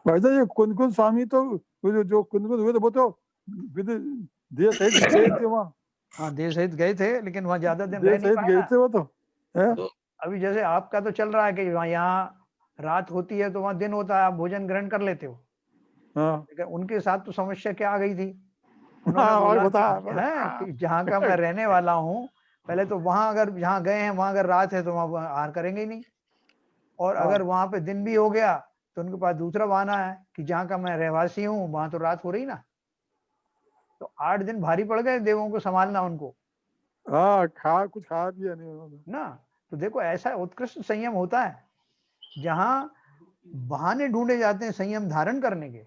भाई साहब ये कुंद स्वामी तो जो कुंद हुए थे वो तो देश सहित गए थे वहाँ। हाँ देश सहित गए थे, लेकिन वहाँ ज्यादा दिन रह देश नहीं सहित गए पाए थे वो तो, है? तो अभी जैसे आपका तो चल रहा है कि वहाँ यहाँ रात होती है तो वहां दिन होता है, आप भोजन ग्रहण कर लेते हो। हाँ लेकिन उनके साथ तो समस्या क्या आ गई थी, हाँ उन्होंने और बोला बता कि है कि जहाँ का मैं रहने वाला हूँ, पहले तो वहां अगर जहाँ गए हैं वहां अगर रात है तो वहां आहार करेंगे ही नहीं, और हाँ। अगर वहां पे दिन भी हो गया तो उनके पास दूसरा बहाना है कि जहाँ का मैं रहवासी हूँ वहां तो रात हो रही ना। तो 8 दिन भारी पड़ गए देवों को संभालना उनको हाँ कुछ खाया पिया नहीं उन्होंने। ना। तो देखो ऐसा उत्कृष्ट संयम होता है जहाँ बहाने ढूंढे जाते हैं संयम धारण करने के,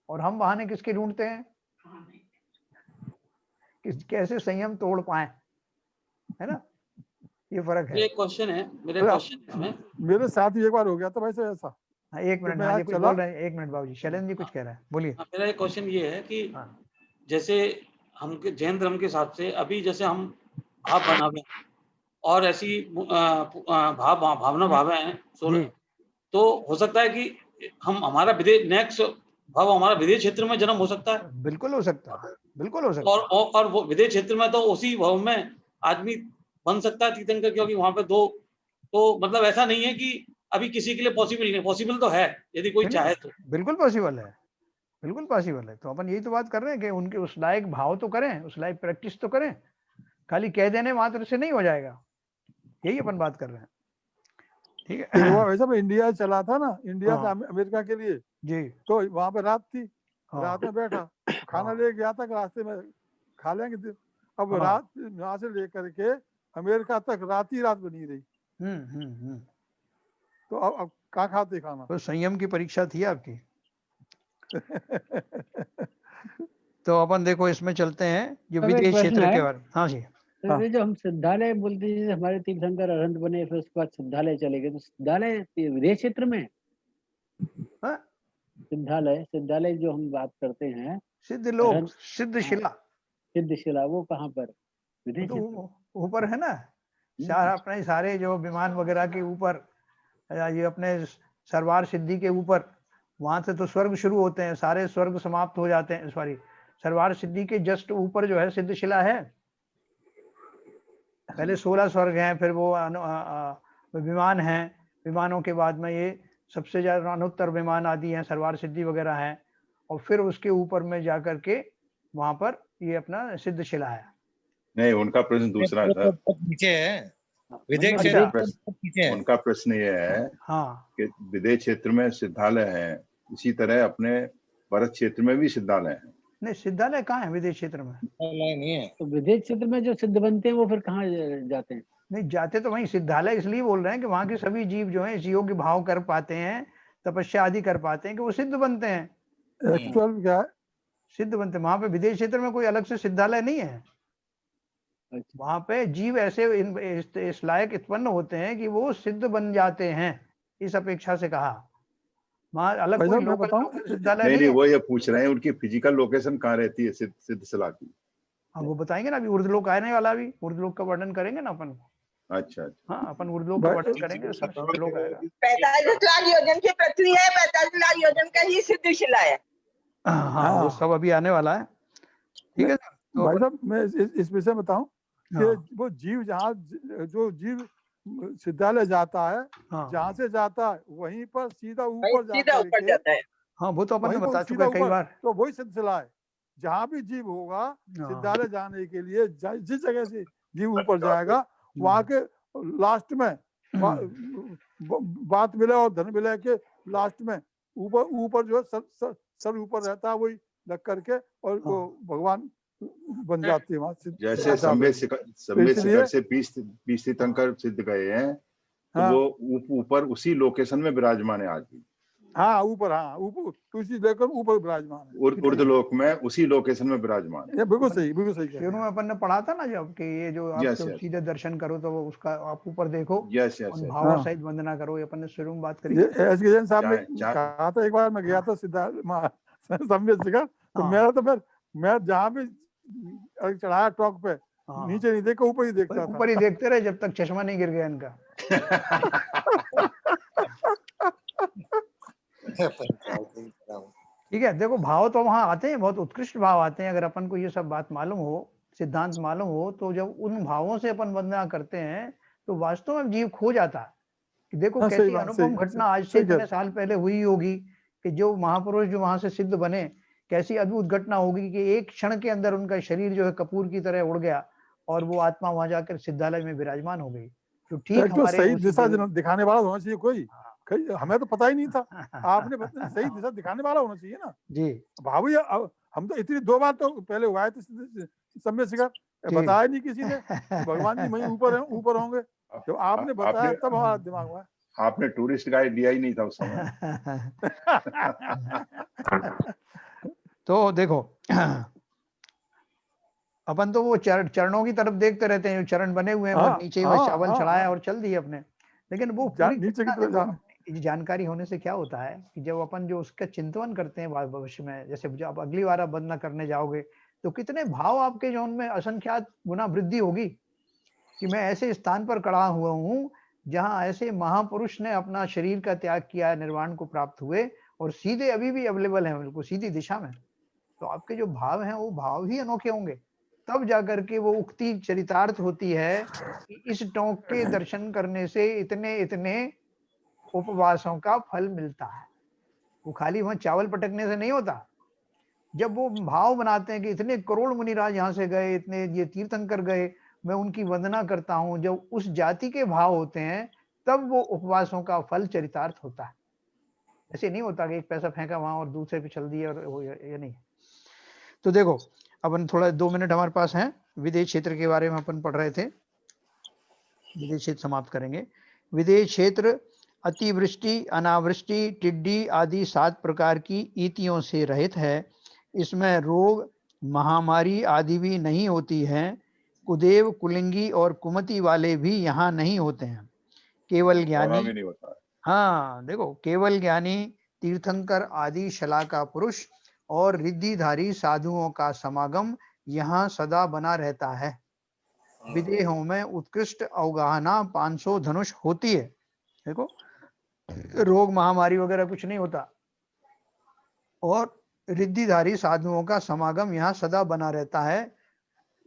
और हम बहाने किसके ढूंढते हैं, कैसे संयम तोड़ पाए, है ना, ये फर्क मेरा है। एक क्वेश्चन है, मेरा अरे, क्वेश्चन इसमें, मेरे साथ ही एक बार हो गया था वैसे ऐसा। हाँ एक जब मिनट, मैं हाँ आज जी कुछ चला बोल रहे हैं, एक मिनट बाबूजी, शैलेंद्र जी कुछ कह रहे हैं, बोलिए। हाँ, मेरा एक क्वेश्चन ये है कि हाँ जैसे हम जैन धर्म के हिसाब से अभी जैसे हम भाव बनावे और ऐसी भावना भावे हैं जी, तो हो सकता है कि हम हमारा विदेश नेक्स्ट भाव हमारा विदेश क्षेत्र में जन्म हो सकता है, बिल्कुल हो सकता है, बिल्कुल हो सकता है। और वो विदेश क्षेत्र में तो उसी भाव में आदमी बन सकता है तीर्थंकर, क्योंकि वहां पे दो, तो मतलब ऐसा नहीं है कि अभी किसी के लिए पॉसिबल नहीं, पॉसिबल तो है यदि कोई चाहे तो। बिल्कुल पॉसिबल है, बिल्कुल पॉसिबल है। तो अपन यही तो बात कर रहे हैं कि उनके उस लायक भाव तो करें, उस लायक प्रैक्टिस तो करें, खाली कह देने मात्र से नहीं हो जाएगा, यही अपन बात कर रहे हैं। ठीक एक है बार वैसे मैं इंडिया चला था ना, इंडिया से हाँ अमेरिका के लिए, जी, तो वहां पे रात थी, हाँ रात में बैठा, खाना हाँ ले गया था कि रास्ते में खा लेंगे। अब हाँ, रात यहाँ से लेकर के अमेरिका तक रात ही रात बनी रही, हम्म। तो अब कहाँ खाते खाना। तो संयम की परीक्षा थी आपकी। तो अपन देखो इसमें चलते हैं जो अब एक विदेश प्रश्न क्षेत्र है, के बारे में। हाँ जी, तो ये जो हम सिद्धालय बोलते हैं, जैसे हमारे तीर्थंकर अरहंत बने फिर उसके बाद सिद्धालय चले गए, तो सिद्धालय विदेश क्षेत्र में, हाँ? सिद्धालय जो हम बात करते हैं, सिद्ध लोक, अरहंत, सिद्ध हाँ, शिला, सिद्धशिला, वो कहाँ पर, वो विदेश तो क्षेत्र? ऊपर है ना, सारा अपने सारे जो विमान वगैरह के ऊपर, ये अपने सरवार सिद्धि के ऊपर, वहां से तो स्वर्ग शुरू होते हैं, सारे स्वर्ग समाप्त हो जाते हैं। सॉरी, सरवार सिद्धि के जस्ट ऊपर जो है सिद्ध शिला है। पहले 16 स्वर्ग हैं, फिर वो विमान हैं, विमानों के बाद में ये सबसे ज्यादा अनुत्तर विमान आदि हैं, सरवार सिद्धि वगैरह हैं, और फिर उसके ऊपर में जाकर के वहां पर ये अपना सिद्ध शिला है। नहीं, उनका प्रश्न दूसरा था। नीचे है विदेश मतलब क्षेत्र विदेश, बहुत पीछे है। उनका प्रश्न ये है हाँ कि विदेश क्षेत्र में सिद्धालय है, इसी तरह अपने भारत क्षेत्र में भी सिद्धालय है। नहीं, सिद्धालय कहाँ है विदेश क्षेत्र में? नहीं है। तो विदेश क्षेत्र में जो सिद्ध बनते हैं वो फिर कहाँ जाते हैं? नहीं जाते तो वहीं, सिद्धालय इसलिए बोल रहे हैं कि वहां के सभी जीव जो हैं इस योग्य भाव कर पाते हैं, तपस्या आदि कर पाते हैं कि वो सिद्ध बनते हैं। एक्चुअल क्या है, सिद्ध बनते हैं वहां पे, विदेश क्षेत्र में कोई अलग से सिद्धालय नहीं है। अच्छा, वहां पे जीव ऐसे इस लायक उत्पन्न होते हैं कि वो सिद्ध बन जाते हैं, इस अपेक्षा से कहा। वहां अलग भाई कोई साहब मैं लोकल बताऊं, सिद्धालय नहीं नहीं नहीं, है। वो ये पूछ रहे हैं उनकी फिजिकल लोकेशन कहाँ रहती है सिद्ध शिला की। हाँ वो बताएंगे ना, अभी उर्दलोक आने वाला, अभी उर्दलोक का वर्णन करेंगे ना अपन। अच्छा अच्छा, हाँ अपन उर्दलोक का वर्णन करेंगे, उसमें सिद्धलोक आएगा। 45 लाख योजन की पृथ्वी है, 45 लाख योजन का ही सिद्ध शिला है। हाँ वो सब अभी आने वाला है। ठीक है सर, तो भाई अपन, साहब मैं इस विषय में बताऊं कि हाँ वो जीव जहाँ जो जीव सिद्धालय जाता है, हाँ जहाँ से जाता है वहीं पर सीधा वही ऊपर सीधा जाकर ऊपर के, जाता है। हाँ वो तो अपन ने वहीं पर बता सीधा चुका है कई ऊपर, बार। तो वही सिलसिला है। जहाँ भी जीव होगा हाँ सिद्धालय जाने के लिए, जिस जगह से जीव ऊपर जाएगा वहां के लास्ट में बात मिले और धन मिले के लास्ट में ऊपर जो है सर ऊपर रहता है, वही लग करके, और वो भगवान बन जाते हैं वहां। जैसे सम्यक शिखर से 20 तीर्थंकर सिद्ध गए हैं, तो हाँ, वो ऊपर उसी लोकेशन में विराजमान है आज भी। हाँ ऊपर उसी लेकर ऊपर विराजमान है, उर्दलोक में उसी लोकेशन में विराजमान है। ये बिल्कुल सही कह रहे शुरू में हैं। अपन ने पढ़ा था ना जब कि ये जो आप यस जब यस सीधे दर्शन करो तो वो उसका आप ऊपर देखो, यस यस उन यस, भावों हाँ। सहित वंदना करो, ये अपन ने शुरू में बात करी ये थी। एस के जैन साहब ने चाहे कहा था, एक बार मैं गया था सिद्धार्थ सम्यक शिखर, तो हाँ मेरा तो फिर मैं जहाँ भी चढ़ाया टॉक पे, हाँ नीचे नहीं देखा, ऊपर ही देखता था। ऊपर ही देखते रहे जब तक चश्मा नहीं गिर गया इनका। ठीक है, देखो भाव तो वहां आते हैं, बहुत उत्कृष्ट भाव आते हैं। अगर अपन को ये सब बात मालूम हो, सिद्धांत मालूम हो, तो जब उन भावों से अपन वंदना करते हैं तो वास्तव में जीव खो जाता है। कि देखो हाँ, सही कैसी बात, अनुपम सही घटना आज से सही इतने कह साल पहले हुई होगी कि जो महापुरुष जो वहां से सिद्ध बने, कैसी अद्भुत घटना होगी कि एक क्षण के अंदर उनका शरीर जो है कपूर की तरह उड़ गया और वो आत्मा वहां जाकर सिद्धालय में विराजमान हो गई। तो ठीक एक तो हमारे सही उसी दिशा जीवन दिखाने वाला होना चाहिए कोई। हमें तो पता ही नहीं था, आपने हाँ। बताया, सही दिशा दिखाने वाला होना चाहिए ना। जी भाभी हम तो इतनी 2 बार तो पहले हुआ है, तो सम्य शिखर जी बताया नहीं किसी ने कि भगवान जी वहीं ऊपर होंगे। जब आपने बताया तब हमारा दिमाग हुआ। आपने टूरिस्ट गाइड लिया ही नहीं था उस समय। तो देखो अपन तो वो चरणों की तरफ देखते रहते हैं, चरण बने हुए हैं, बस नीचे ही बस चावल चढ़ाया और चल दिए अपने। लेकिन वो पूरी नीचे की घटना तरफ देखो, जाना। जानकारी होने से क्या होता है कि जब अपन जो उसका चिंतन करते हैं भविष्य में, जैसे जब अगली बार आप बंदना करने जाओगे तो कितने भाव आपके जो उनमें असंख्यात गुना वृद्धि होगी कि मैं ऐसे स्थान पर खड़ा हुआ हूँ जहाँ ऐसे महापुरुष ने अपना शरीर का त्याग किया, निर्वाण को प्राप्त हुए और सीधे अभी भी अवेलेबल है बिल्कुल सीधी दिशा में। तो आपके जो भाव हैं वो भाव ही अनोखे होंगे, तब जाकर के वो उक्ति चरितार्थ होती है कि इस टोंक के दर्शन करने से इतने इतने उपवासों का फल मिलता है। वो खाली वहां चावल पटकने से नहीं होता। जब वो भाव बनाते हैं कि इतने करोड़ मुनिराज यहाँ से गए, इतने ये तीर्थंकर गए, मैं उनकी वंदना करता हूँ, जब उस जाति के भाव होते हैं तब वो उपवासों का फल चरितार्थ होता है। ऐसे नहीं होता कि एक पैसा फेंका वहां और दूसरे पे चल दिया और वो ये नहीं। तो देखो अपन थोड़ा 2 मिनट हमारे पास हैं, विदेश क्षेत्र के बारे में अपन पढ़ रहे थे, विदेश क्षेत्र समाप्त करेंगे। विदेश क्षेत्र अतिवृष्टि, अनावृष्टि, टिड्डी आदि 7 प्रकार की ईतियों से रहित है। इसमें रोग, महामारी आदि भी नहीं होती हैं। कुदेव, कुलिंगी और कुमति वाले भी यहाँ नहीं होते हैं। केवल ज्ञानी, भी नहीं होता है। हाँ देखो, केवल ज्ञानी, तीर्थंकर आदि शलाका पुरुष और रिद्धिधारी साधुओं का समागम यहाँ सदा बना रहता है। विदेहों में उत्कृष्ट अवगाहना 500 धनुष होती है। देखो रोग महामारी वगैरह कुछ नहीं होता और रिद्धिधारी साधुओं का समागम यहाँ सदा बना रहता है।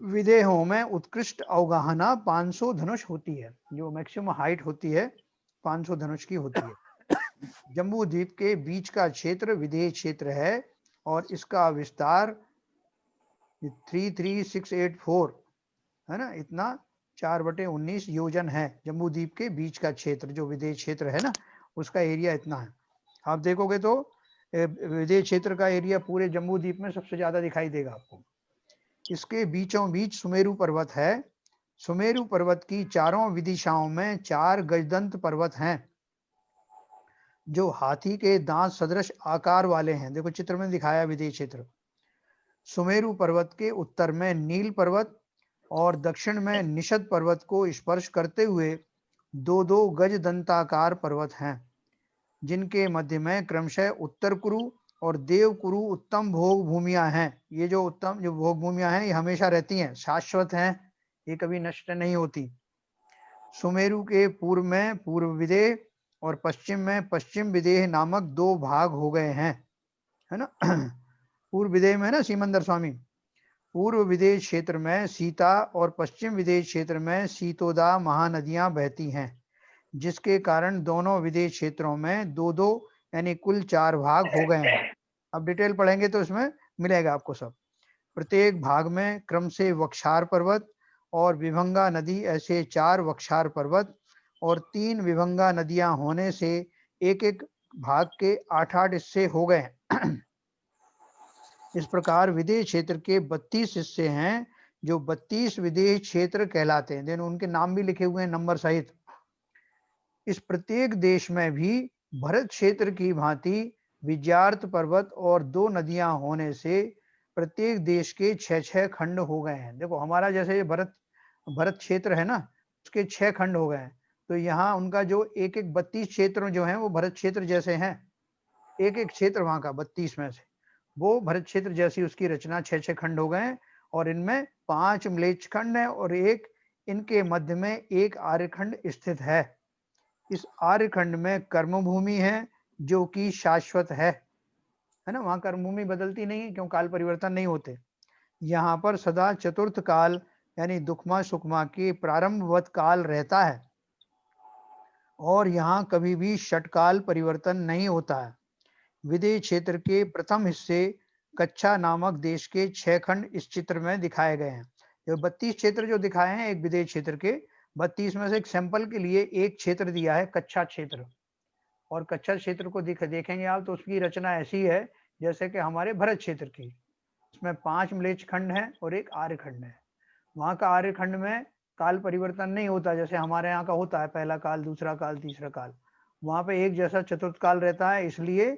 विदेहों में उत्कृष्ट अवगाहना 500 धनुष होती है, जो मैक्सिमम हाइट होती है 500 धनुष की होती है। जम्बू द्वीप के बीच का क्षेत्र विदेह क्षेत्र है और इसका विस्तार 33684 है ना, इतना 4/19 योजन है। जम्बू द्वीप के बीच का क्षेत्र जो विदेश क्षेत्र है ना, उसका एरिया इतना है। आप देखोगे तो विदेश क्षेत्र का एरिया पूरे जम्बू द्वीप में सबसे ज्यादा दिखाई देगा आपको। इसके बीचों बीच सुमेरु पर्वत है। सुमेरु पर्वत की चारों विदिशाओं में 4 गजदंत पर्वत हैं जो हाथी के दांत सदृश आकार वाले हैं। देखो चित्र में दिखाया विदेश क्षेत्र। सुमेरु पर्वत के उत्तर में नील पर्वत और दक्षिण में निषद पर्वत को स्पर्श करते हुए 2-2 गज दंताकार पर्वत हैं, जिनके मध्य में क्रमशः उत्तर कुरु और देव कुरु उत्तम भोग भूमियां हैं। ये जो उत्तम जो भोग भूमियां हैं ये हमेशा रहती हैं, शाश्वत हैं, ये कभी नष्ट नहीं होती। सुमेरु के पूर्व में पूर्व विदेह और पश्चिम में पश्चिम विदेह नामक 2 भाग हो गए हैं, है ना। पूर्व विदेह में है ना सीमंदर स्वामी, पूर्व विदेश क्षेत्र में सीता और पश्चिम विदेश क्षेत्र में सीतोदा महानदियां बहती हैं, जिसके कारण दोनों विदेश क्षेत्रों में 2-2 यानी कुल 4 भाग हो गए हैं। अब डिटेल पढ़ेंगे तो इसमें मिलेगा आपको सब। प्रत्येक भाग में क्रम से वक्षार पर्वत और विभंगा नदी, ऐसे 4 वक्षार पर्वत और 3 विभंगा नदियां होने से एक एक भाग के 8-8 हिस्से हो गए। इस प्रकार विदेश क्षेत्र के 32 हिस्से हैं जो 32 विदेश क्षेत्र कहलाते हैं। देन उनके नाम भी लिखे हुए हैं नंबर सहित। इस प्रत्येक देश में भी भरत क्षेत्र की भांति विजयार्थ पर्वत और 2 नदियां होने से प्रत्येक देश के 6-6 खंड हो गए हैं। देखो हमारा जैसे ये भरत क्षेत्र है ना, उसके 6 खंड हो गए हैं। तो यहाँ उनका जो एक 32 क्षेत्र जो है वो भरत क्षेत्र जैसे हैं। एक क्षेत्र वहां का 32 में से वो भरत क्षेत्र जैसी उसकी रचना 6-6 खंड हो गए। और इनमें 5 म्लेच्छ खंड है और एक इनके मध्य में एक आर्यखंड स्थित है। इस आर्यखंड में कर्मभूमि है जो कि शाश्वत है ना, वहां कर्मभूमि बदलती नहीं है क्यों, काल परिवर्तन नहीं होते। यहाँ पर सदा चतुर्थ काल यानी दुखमा सुखमा के प्रारंभवत काल रहता है और यहाँ कभी भी षटकाल परिवर्तन नहीं होता है। विदेह क्षेत्र के प्रथम हिस्से कच्छा नामक देश के 6 खंड इस चित्र में दिखाए गए हैं। जो 32 क्षेत्र जो दिखाए हैं एक विदेह क्षेत्र के, 32 में से एक सैंपल के लिए एक क्षेत्र दिया है कच्छा क्षेत्र। और कच्छा क्षेत्र को देखेंगे आप तो उसकी रचना ऐसी है जैसे कि हमारे भरत क्षेत्र की। इसमें 5 म्लेच्छ खंड है और एक आर्य खंड है। वहाँ का आर्य खंड में काल परिवर्तन नहीं होता जैसे हमारे यहाँ का होता है, पहला काल, दूसरा काल, तीसरा काल। वहाँ पे एक जैसा चतुर्थ काल रहता है, इसलिए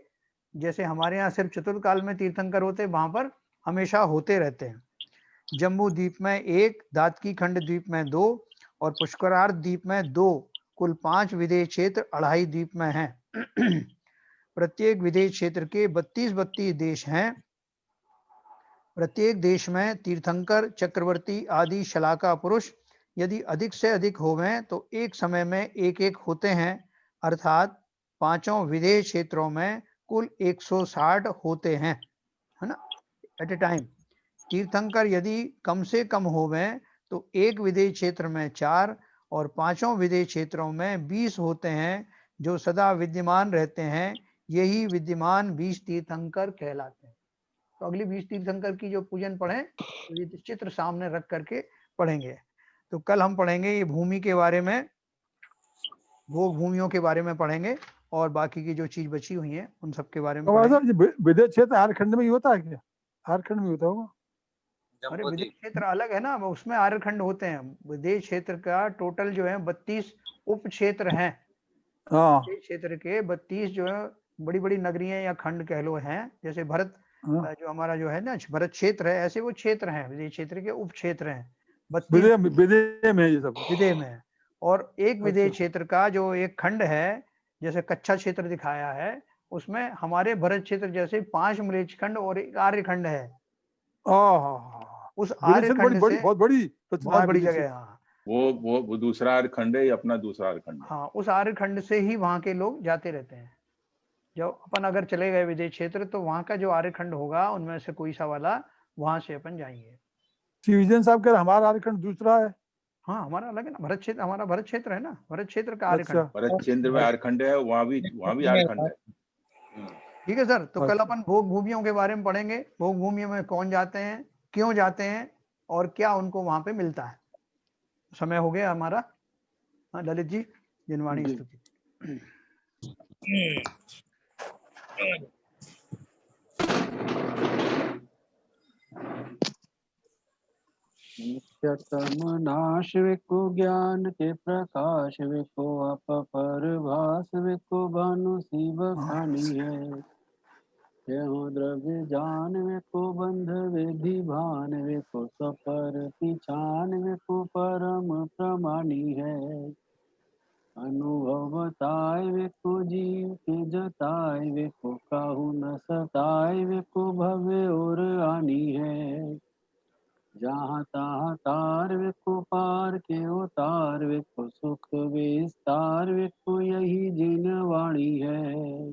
जैसे हमारे यहाँ सिर्फ चतुर्थ काल में तीर्थंकर होते हैं, वहां पर हमेशा होते रहते हैं। जम्बू द्वीप में 1, दातकी खंड द्वीप में 2 और पुष्करार्ध द्वीप में 2, कुल 5 विदेह क्षेत्र 2.5 द्वीप में हैं। प्रत्येक विदेह क्षेत्र के 32 देश हैं। प्रत्येक देश में तीर्थंकर, चक्रवर्ती आदि शलाका पुरुष यदि अधिक से अधिक होवें तो एक समय में एक होते हैं, अर्थात 5 विदेह क्षेत्रों में कुल 160 होते हैं, है ना, एट ए टाइम। तीर्थंकर यदि कम से कम होवें तो एक विदेह क्षेत्र में 4 और 5 विदेह क्षेत्रों में 20 होते हैं, जो सदा विद्यमान रहते हैं। यही विद्यमान 20 तीर्थंकर कहलाते हैं। तो अगली 20 तीर्थंकर की जो पूजन पढ़े तो ये चित्र सामने रख करके पढ़ेंगे। तो कल हम पढ़ेंगे ये भूमि के बारे में, भोग भूमियों के बारे में पढ़ेंगे और बाकी की जो चीज बची हुई है उन सब के बारे में पढ़ेंगे। विदेह क्षेत्र आर्यखंड में ही होता है क्या? आर्यखंड में होता होगा? अरे विदेह क्षेत्र अलग है ना, उसमें आर्यखंड होते हैं। विदेह क्षेत्र का टोटल जो है 32 उप क्षेत्र हैं। विदेह क्षेत्र के 32 जो है बड़ी बड़ी नगरियां या खंड कह लो हैं। जैसे भरत जो हमारा जो है ना भरत क्षेत्र है, ऐसे वो क्षेत्र हैं, विदेह क्षेत्र के उप क्षेत्र हैं। 32 विदेह में ये सब विदेह में। और एक विदेह क्षेत्र का जो एक खंड है, जैसे कच्छा क्षेत्र दिखाया है, उसमें हमारे भरत क्षेत्र जैसे 5 म्लेच्छ खंड और एक आर्य खंड है। उस आर्य खंड से बहुत बड़ी जगह है। हाँ, वो दूसरा आर्य खंड है, अपना दूसरा आर्य खंड है। हाँ, उस आर्य खंड से ही वहां के लोग जाते रहते हैं। जब अपन अगर चले गए विदेह क्षेत्र तो वहां का जो आर्य खंड होगा उनमें से कोई सा वाला वहां से अपन जाएंगे। विजयन साहब कह रहे हमारा आर्य खंड दूसरा है। हाँ, हमारा अलग है ना, भरत क्षेत्र हमारा भरत क्षेत्र है ना, भरत क्षेत्र का आर्य खंड। भरत क्षेत्र में आर्य खंड है, वहाँ भी आर्य खंड है। ठीक है सर। तो कल अपन भोग भूमियों के बारे में पढ़ेंगे। भोग भूमियों में कौन जाते हैं, क्यों जाते हैं और क्या उनको वहां पे मिलता है। समय हो गया हमारा। हाँ ललित जी, जिनवाणी स्तुति। नित्यतम नाश विको ज्ञान के प्रकाश विको अपरभास विको भानु शिव खानी है। यहो द्रव्य जान विको बंध विधि भान विको सपर पिछान विको परम प्रमाणी है। अनुभव बताए विको जीव के जताए विको काहू न सताए विको भव्य और आनी है। जहाँ तहाँ तार विको पार के उतार विको सुख विस्तार विको यही जिनवाणी है।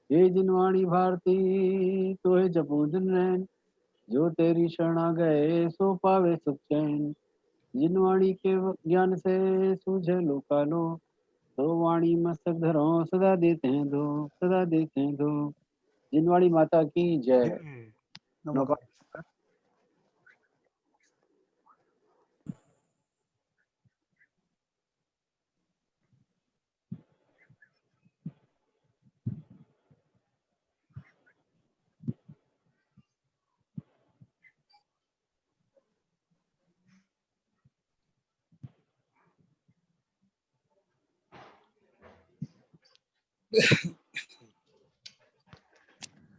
ये जिनवाणी भारती तो है जपू दिन रैन, जो तेरी शरणा गए सो पावे सुख चैन। जिनवाणी के ज्ञान से सूझे लोकालो, तो वाणी मस्तक धरो सदा देते हैं दो, सदा देते हैं दो। जिनवाणी माता की जय।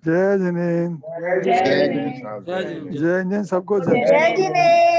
जय जिनेन्द्र, जय जिनेन्द्र सबको जय।